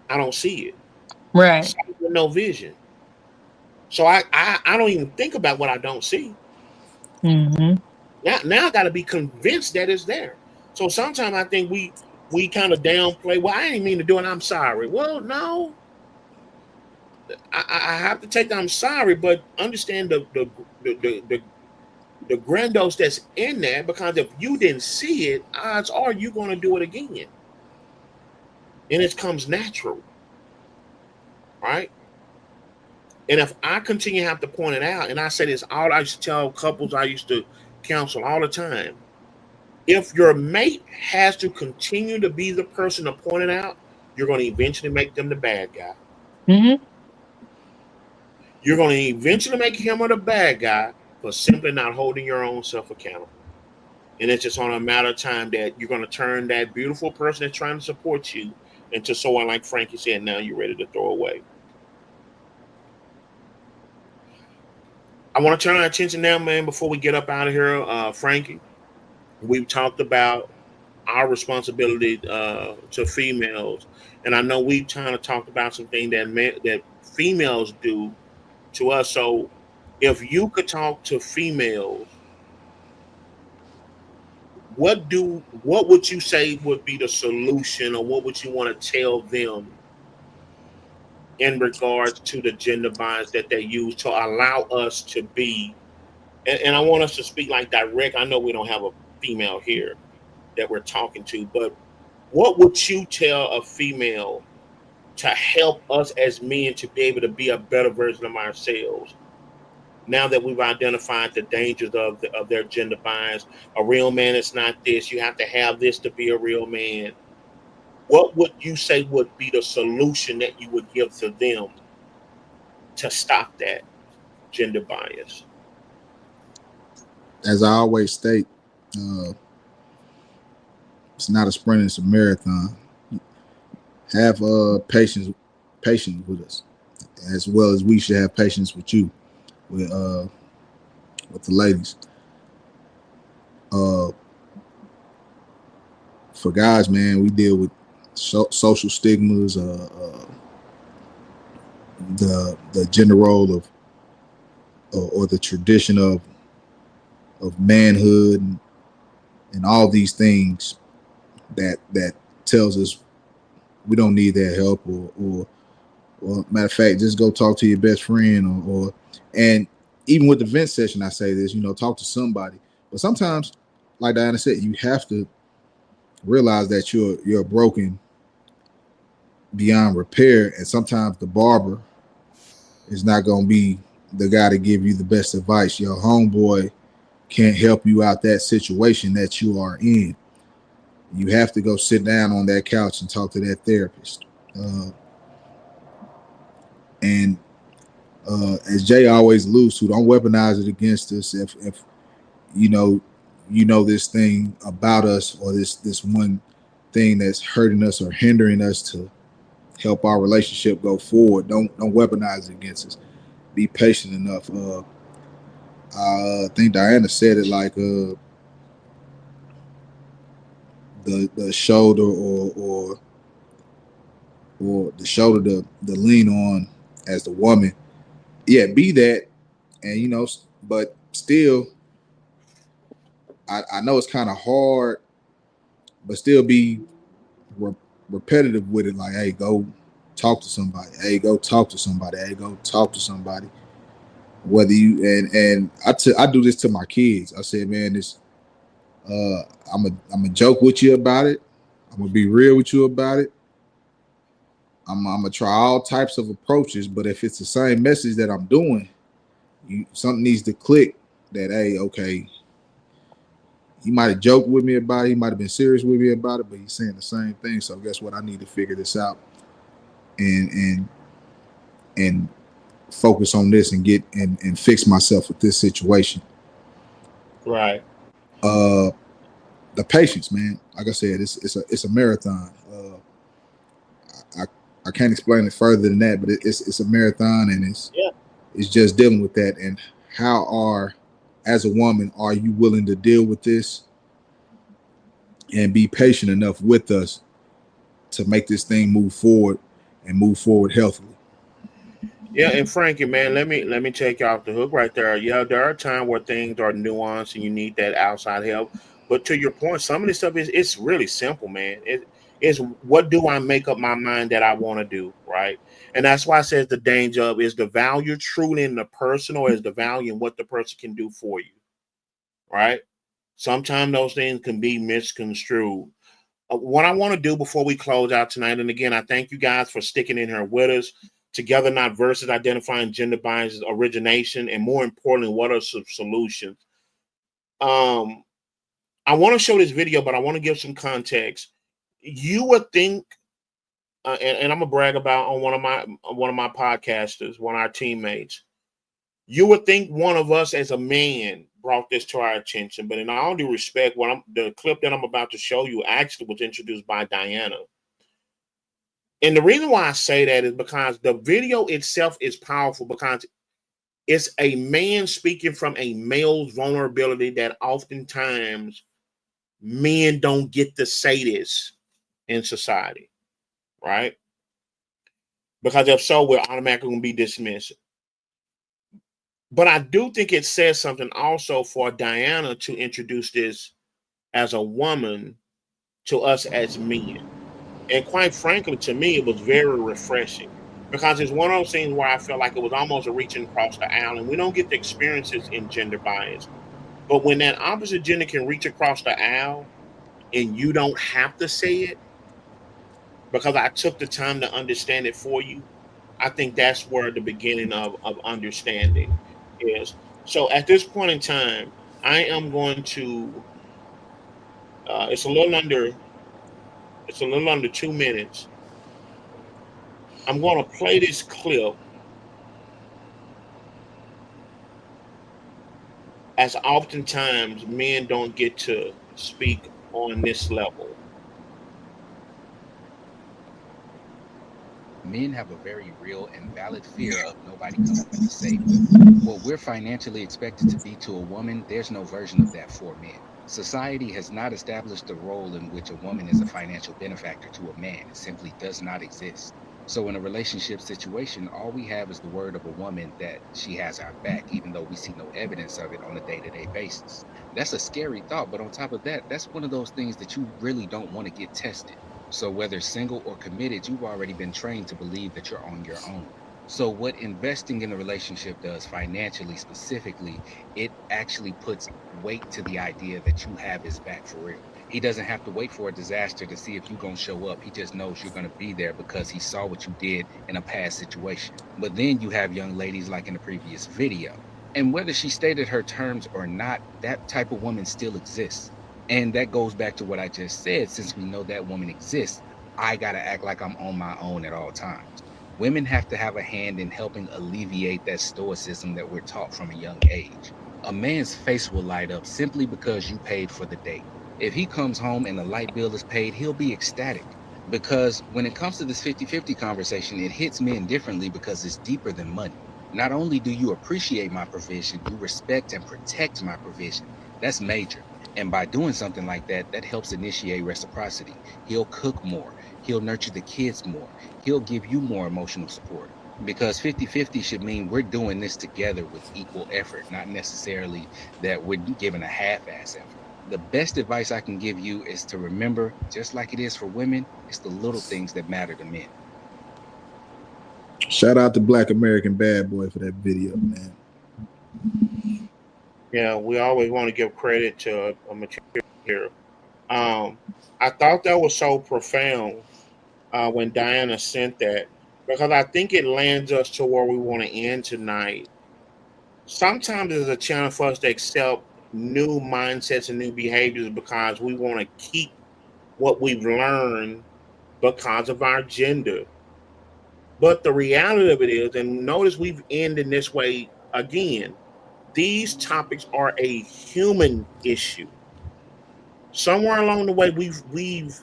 I don't see it. Right. No vision. So I don't even think about what I don't see. Mm-hmm. Now I got to be convinced that it's there. So sometimes I think we kind of downplay. Well, I didn't mean to do it. I'm sorry. Well, no, I have to take that. I'm sorry, but understand the grandos that's in there, because if you didn't see it, odds are you going to do it again, and it comes natural, right? And if I continue to have to point it out, and I say this all, I used to tell couples I used to counsel all the time. If your mate has to continue to be the person to point it out, you're going to eventually make them the bad guy. Mm-hmm. You're going to eventually make him or the bad guy for simply not holding your own self accountable. And it's just on a matter of time that you're going to turn that beautiful person that's trying to support you into someone like Frankie said, now you're ready to throw away. I want to turn our attention now, man, before we get up out of here, Frankie. We've talked about our responsibility to females, and I know we've kind of talked about some things that females do to us. So, if you could talk to females, what would you say would be the solution, or what would you want to tell them in regards to the gender bias that they use to allow us to be? And I want us to speak like direct. I know we don't have a female here that we're talking to, but what would you tell a female to help us as men to be able to be a better version of ourselves? Now that we've identified the dangers of their gender bias, a real man is not this. You have to have this to be a real man. What would you say would be the solution that you would give to them to stop that gender bias? As I always state, uh, it's not a sprint; it's a marathon. Have patience with us, as well as we should have patience with you, with the ladies. Uh, for guys, man, we deal with social stigmas, the gender role of or the tradition of manhood and all these things that tells us we don't need that help, or matter of fact, just go talk to your best friend, or and even with the vent session, I say this, talk to somebody. But sometimes, like Diana said, you have to realize that you're broken beyond repair, and sometimes the barber is not going to be the guy to give you the best advice. Your homeboy can't help you out that situation that you are in. You have to go sit down on that couch and talk to that therapist. And as Jay always alludes to, don't weaponize it against us. If you know this thing about us, or this one thing that's hurting us or hindering us to help our relationship go forward, don't weaponize it against us. Be patient enough. I think Diana said it like the shoulder or or the shoulder to lean on as the woman. Yeah, be that, and but still, I know it's kind of hard, but still be re- repetitive with it. Like, hey, go talk to somebody. Hey, go talk to somebody. Hey, go talk to somebody. Whether you and I do this to my kids. I said, man, this uh, I'm a joke with you about it. I'm gonna be real with you about it. I'm gonna try all types of approaches, but if it's the same message that I'm doing, something needs to click. That, hey, okay, he might have joked with me about it. He might have been serious with me about it, but he's saying the same thing. So guess what? I need to figure this out and and focus on this and get and fix myself with this situation. Right. Uh, the patience, man. Like I said, it's a marathon. I I can't explain it further than that, but it's a marathon, and Yeah. it's just dealing with that. And how as a woman, are you willing to deal with this and be patient enough with us to make this thing move forward and move forward healthily? Yeah, and Frankie, man, let me take you off the hook right there. Yeah, there are times where things are nuanced and you need that outside help. But to your point, some of this stuff is it's really simple, man. It's what do I make up my mind that I want to do, right? And that's why I says the danger of is the value truly in the person or is the value in what the person can do for you, right? Sometimes those things can be misconstrued. What I want to do before we close out tonight, and again, I thank you guys for sticking in here with us. Together, not versus, identifying gender bias, origination, and more importantly, what are some solutions? Um, I want to show this video, but I want to give some context. You would think, and I'm gonna brag about on one of my podcasters, one of our teammates. You would think one of us as a man brought this to our attention, but in all due respect, the clip that I'm about to show you actually was introduced by Diana. And the reason why I say that is because the video itself is powerful because it's a man speaking from a male's vulnerability that oftentimes men don't get to say this in society, right? Because if so, we're automatically going to be dismissed. But I do think it says something also for Diana to introduce this as a woman to us as men. And quite frankly, to me, it was very refreshing because it's one of those things where I felt like it was almost a reaching across the aisle, and we don't get the experiences in gender bias. But when that opposite gender can reach across the aisle and you don't have to say it because I took the time to understand it for you, I think that's where the beginning of understanding is. So at this point in time, I am going to. It's a little under. It's a little under 2 minutes. I'm going to play this clip as oftentimes men don't get to speak on this level. Men have a very real and valid fear of nobody coming to save them. What we're financially expected to be to a woman, there's no version of that for men. Society has not established the role in which a woman is a financial benefactor to a man. It simply does not exist. So in a relationship situation, all we have is the word of a woman that she has our back, even though we see no evidence of it on a day-to-day basis. That's a scary thought, but on top of that, that's one of those things that you really don't want to get tested. So whether single or committed, you've already been trained to believe that you're on your own. So what investing in a relationship does financially specifically, it actually puts weight to the idea that you have his back for real. He doesn't have to wait for a disaster to see if you're going to show up. He just knows you're going to be there because he saw what you did in a past situation. But then you have young ladies like in the previous video. And whether she stated her terms or not, that type of woman still exists. And that goes back to what I just said. Since we know that woman exists, I got to act like I'm on my own at all times. Women have to have a hand in helping alleviate that stoicism that we're taught from a young age. A man's face will light up simply because you paid for the date. If he comes home and the light bill is paid, he'll be ecstatic. Because when it comes to this 50-50 conversation, it hits men differently because it's deeper than money. Not only do you appreciate my provision, you respect and protect my provision. That's major. And by doing something like that, that helps initiate reciprocity. He'll cook more. He'll nurture the kids more. He'll give you more emotional support. Because 50-50 should mean we're doing this together with equal effort, not necessarily that we're giving a half-ass effort. The best advice I can give you is to remember, just like it is for women, it's the little things that matter to men. Shout out to Black American Bad Boy for that video, man. Yeah, we always want to give credit to a material here. I thought that was so profound when Diana sent that, because I think it lands us to where we want to end tonight. Sometimes there's a chance for us to accept new mindsets and new behaviors because we want to keep what we've learned because of our gender. But the reality of it is, and notice we've ended this way again, these topics are a human issue. Somewhere along the way, we've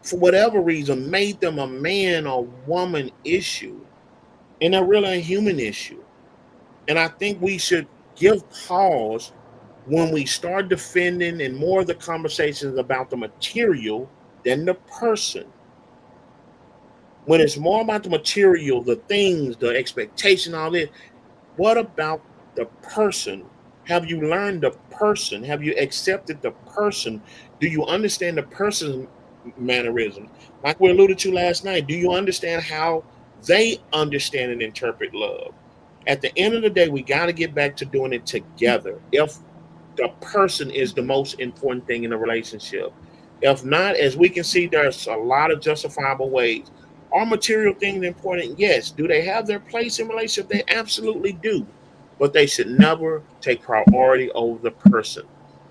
for whatever reason made them a man or woman issue, and they're really a human issue. And I think we should give pause when we start defending and more of the conversations about the material than the person. When it's more about the material, the things, the expectation, all this, what about the person? Have you learned the person? Have you accepted the person? Do you understand the person's mannerisms? Like we alluded to last night, do you understand how they understand and interpret love? At the end of the day, we got to get back to doing it together. If the person is the most important thing in a relationship. If not, as we can see, there's a lot of justifiable ways. Are material things important? Yes. Do they have their place in relationship? They absolutely do. But they should never take priority over the person.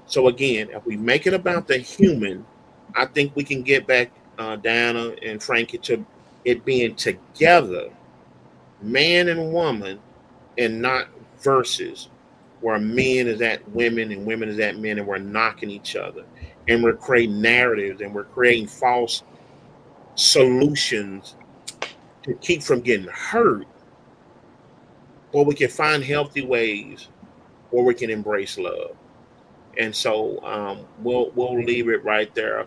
So again, if we make it about the human, I think we can get back Diana and Frankie to it being together, man and woman, and not versus where men is at women and women is at men and we're knocking each other and we're creating narratives and we're creating false solutions to keep from getting hurt, or we can find healthy ways where we can embrace love. And so we'll leave it right there.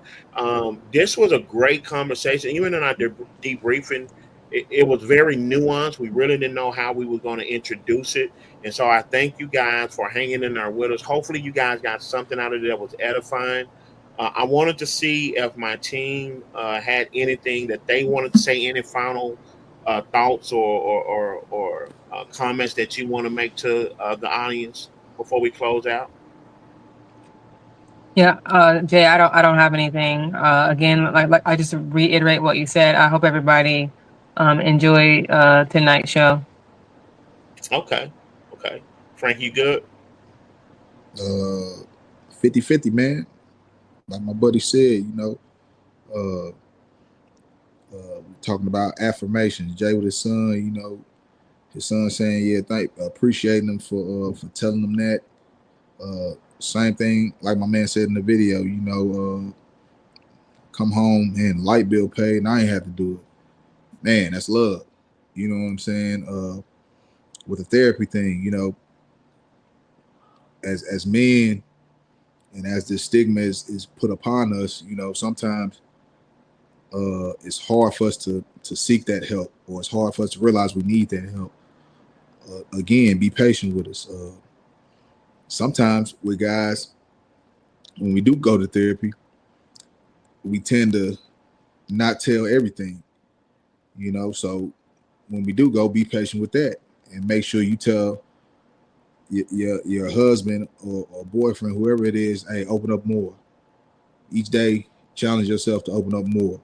This was a great conversation. Even in our debriefing, it was very nuanced. We really didn't know how we were going to introduce it. And so I thank you guys for hanging in there with us. Hopefully you guys got something out of it that was edifying. I wanted to see if my team had anything that they wanted to say, any final thoughts or comments that you want to make to the audience before we close out. Yeah, Jay, I don't have anything. Again, like I just reiterate what you said. I hope everybody enjoy tonight's show. Okay. Okay. Frank, you good? 50-50, man. Like my buddy said, you know, talking about affirmations. Jay with his son, you know, his son saying, yeah, appreciating him for telling him that. Same thing, like my man said in the video, you know, come home and light bill paid and I ain't have to do it. Man, that's love. You know what I'm saying? With the therapy thing, you know, as men and as this stigma is put upon us, you know, sometimes it's hard for us to seek that help, or it's hard for us to realize we need that help. Again, be patient with us. Sometimes with guys, when we do go to therapy, we tend to not tell everything, you know. So when we do go, be patient with that and make sure you tell your husband or boyfriend, whoever it is, hey, open up more. Each day, challenge yourself to open up more,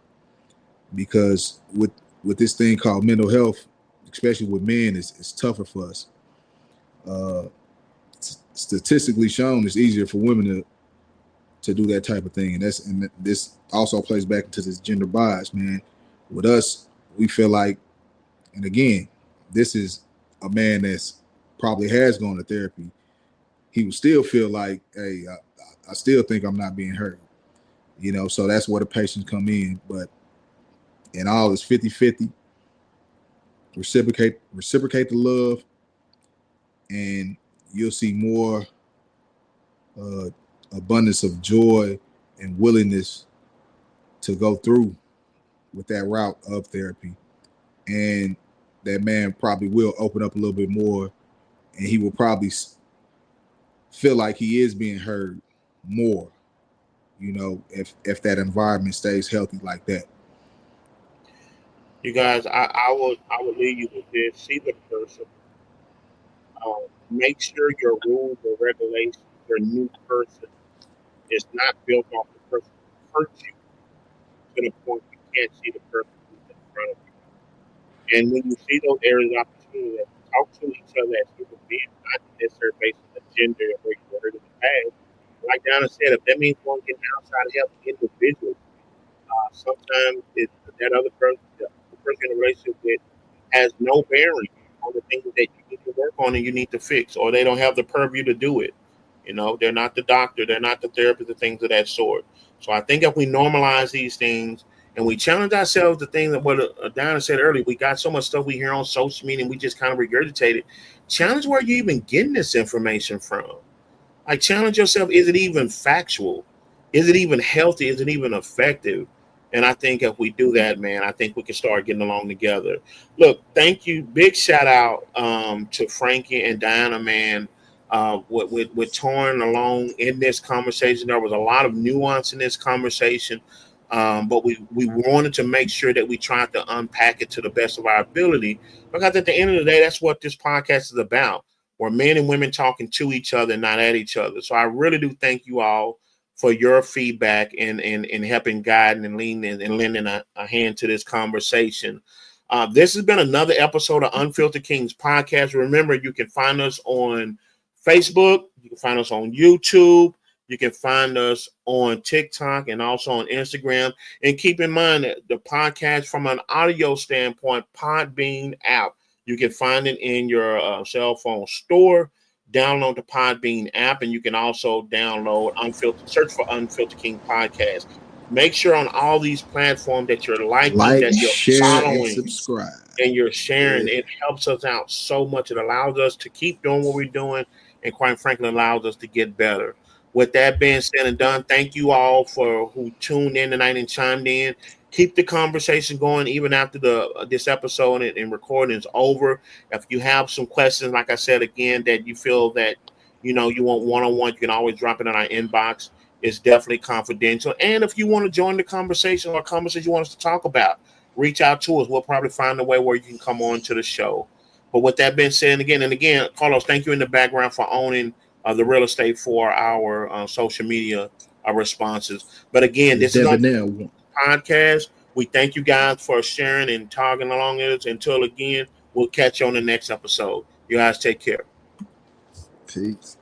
because with this thing called mental health, especially with men, it's tougher for us. Statistically shown, it's easier for women to do that type of thing, and this also plays back into this gender bias, man. With us, we feel like, and again, this is a man that's probably has gone to therapy. He would still feel like, hey, I still think I'm not being heard, you know. So that's where the patients come in. But in all, it's 50-50. Reciprocate the love, and you'll see more abundance of joy and willingness to go through with that route of therapy, and that man probably will open up a little bit more, and he will probably feel like he is being heard more, you know, if that environment stays healthy like that. You guys, I would leave you with this. See the person. Make sure your rules or regulations, your new person, is not built off the person who hurt you to the point you can't see the person who's in front of you. And when you see those areas of opportunity, talk to each other as human beings, not necessarily based on the gender or where you were hurt in the past. Like Donna said, if that means one getting outside help individually, sometimes that other person, the person in a relationship with, has no bearing on the things that you need to work on and you need to fix, or they don't have the purview to do it. You know, they're not the doctor, they're not the therapist, the things of that sort. So I think if we normalize these things and we challenge ourselves, the thing that what Donna said earlier, we got so much stuff we hear on social media and we just kind of regurgitate it. Challenge where you even getting this information from. Like, challenge yourself. Is it even factual? Is it even healthy? Is it even effective? And I think if we do that, man, I think we can start getting along together. Look, thank you. Big shout out to Frankie and Diana, man. With touring along in this conversation, there was a lot of nuance in this conversation, but we wanted to make sure that we tried to unpack it to the best of our ability, because at the end of the day, that's what this podcast is about. We're men and women talking to each other, not at each other. So I really do thank you all for your feedback and helping guide and leaning and lending a hand to this conversation. This has been another episode of Unfiltered Kings podcast. Remember, you can find us on Facebook, you can find us on YouTube, you can find us on TikTok and also on Instagram. And keep in mind that the podcast, from an audio standpoint, Podbean app, you can find it in your cell phone store. Download the Podbean app, and you can also download Unfiltered. Search for Unfiltered King Podcast. Make sure on all these platforms that you're liking, that you're share, and following, subscribe. and you're sharing. Yeah. It helps us out so much. It allows us to keep doing what we're doing, and quite frankly, allows us to get better. With that being said and done, thank you all for who tuned in tonight and chimed in. Keep the conversation going even after this episode and recording is over. If you have some questions, like I said again, that you feel that you want one-on-one, you can always drop it in our inbox. It's definitely confidential. And if you want to join the conversation or conversation you want us to talk about, reach out to us. We'll probably find a way where you can come on to the show. But with that being said, and again, Carlos, thank you in the background for owning the real estate for our social media responses. But again, this is on podcast. We thank you guys for sharing and talking along with us. Until again, we'll catch you on the next episode. You guys take care. Peace.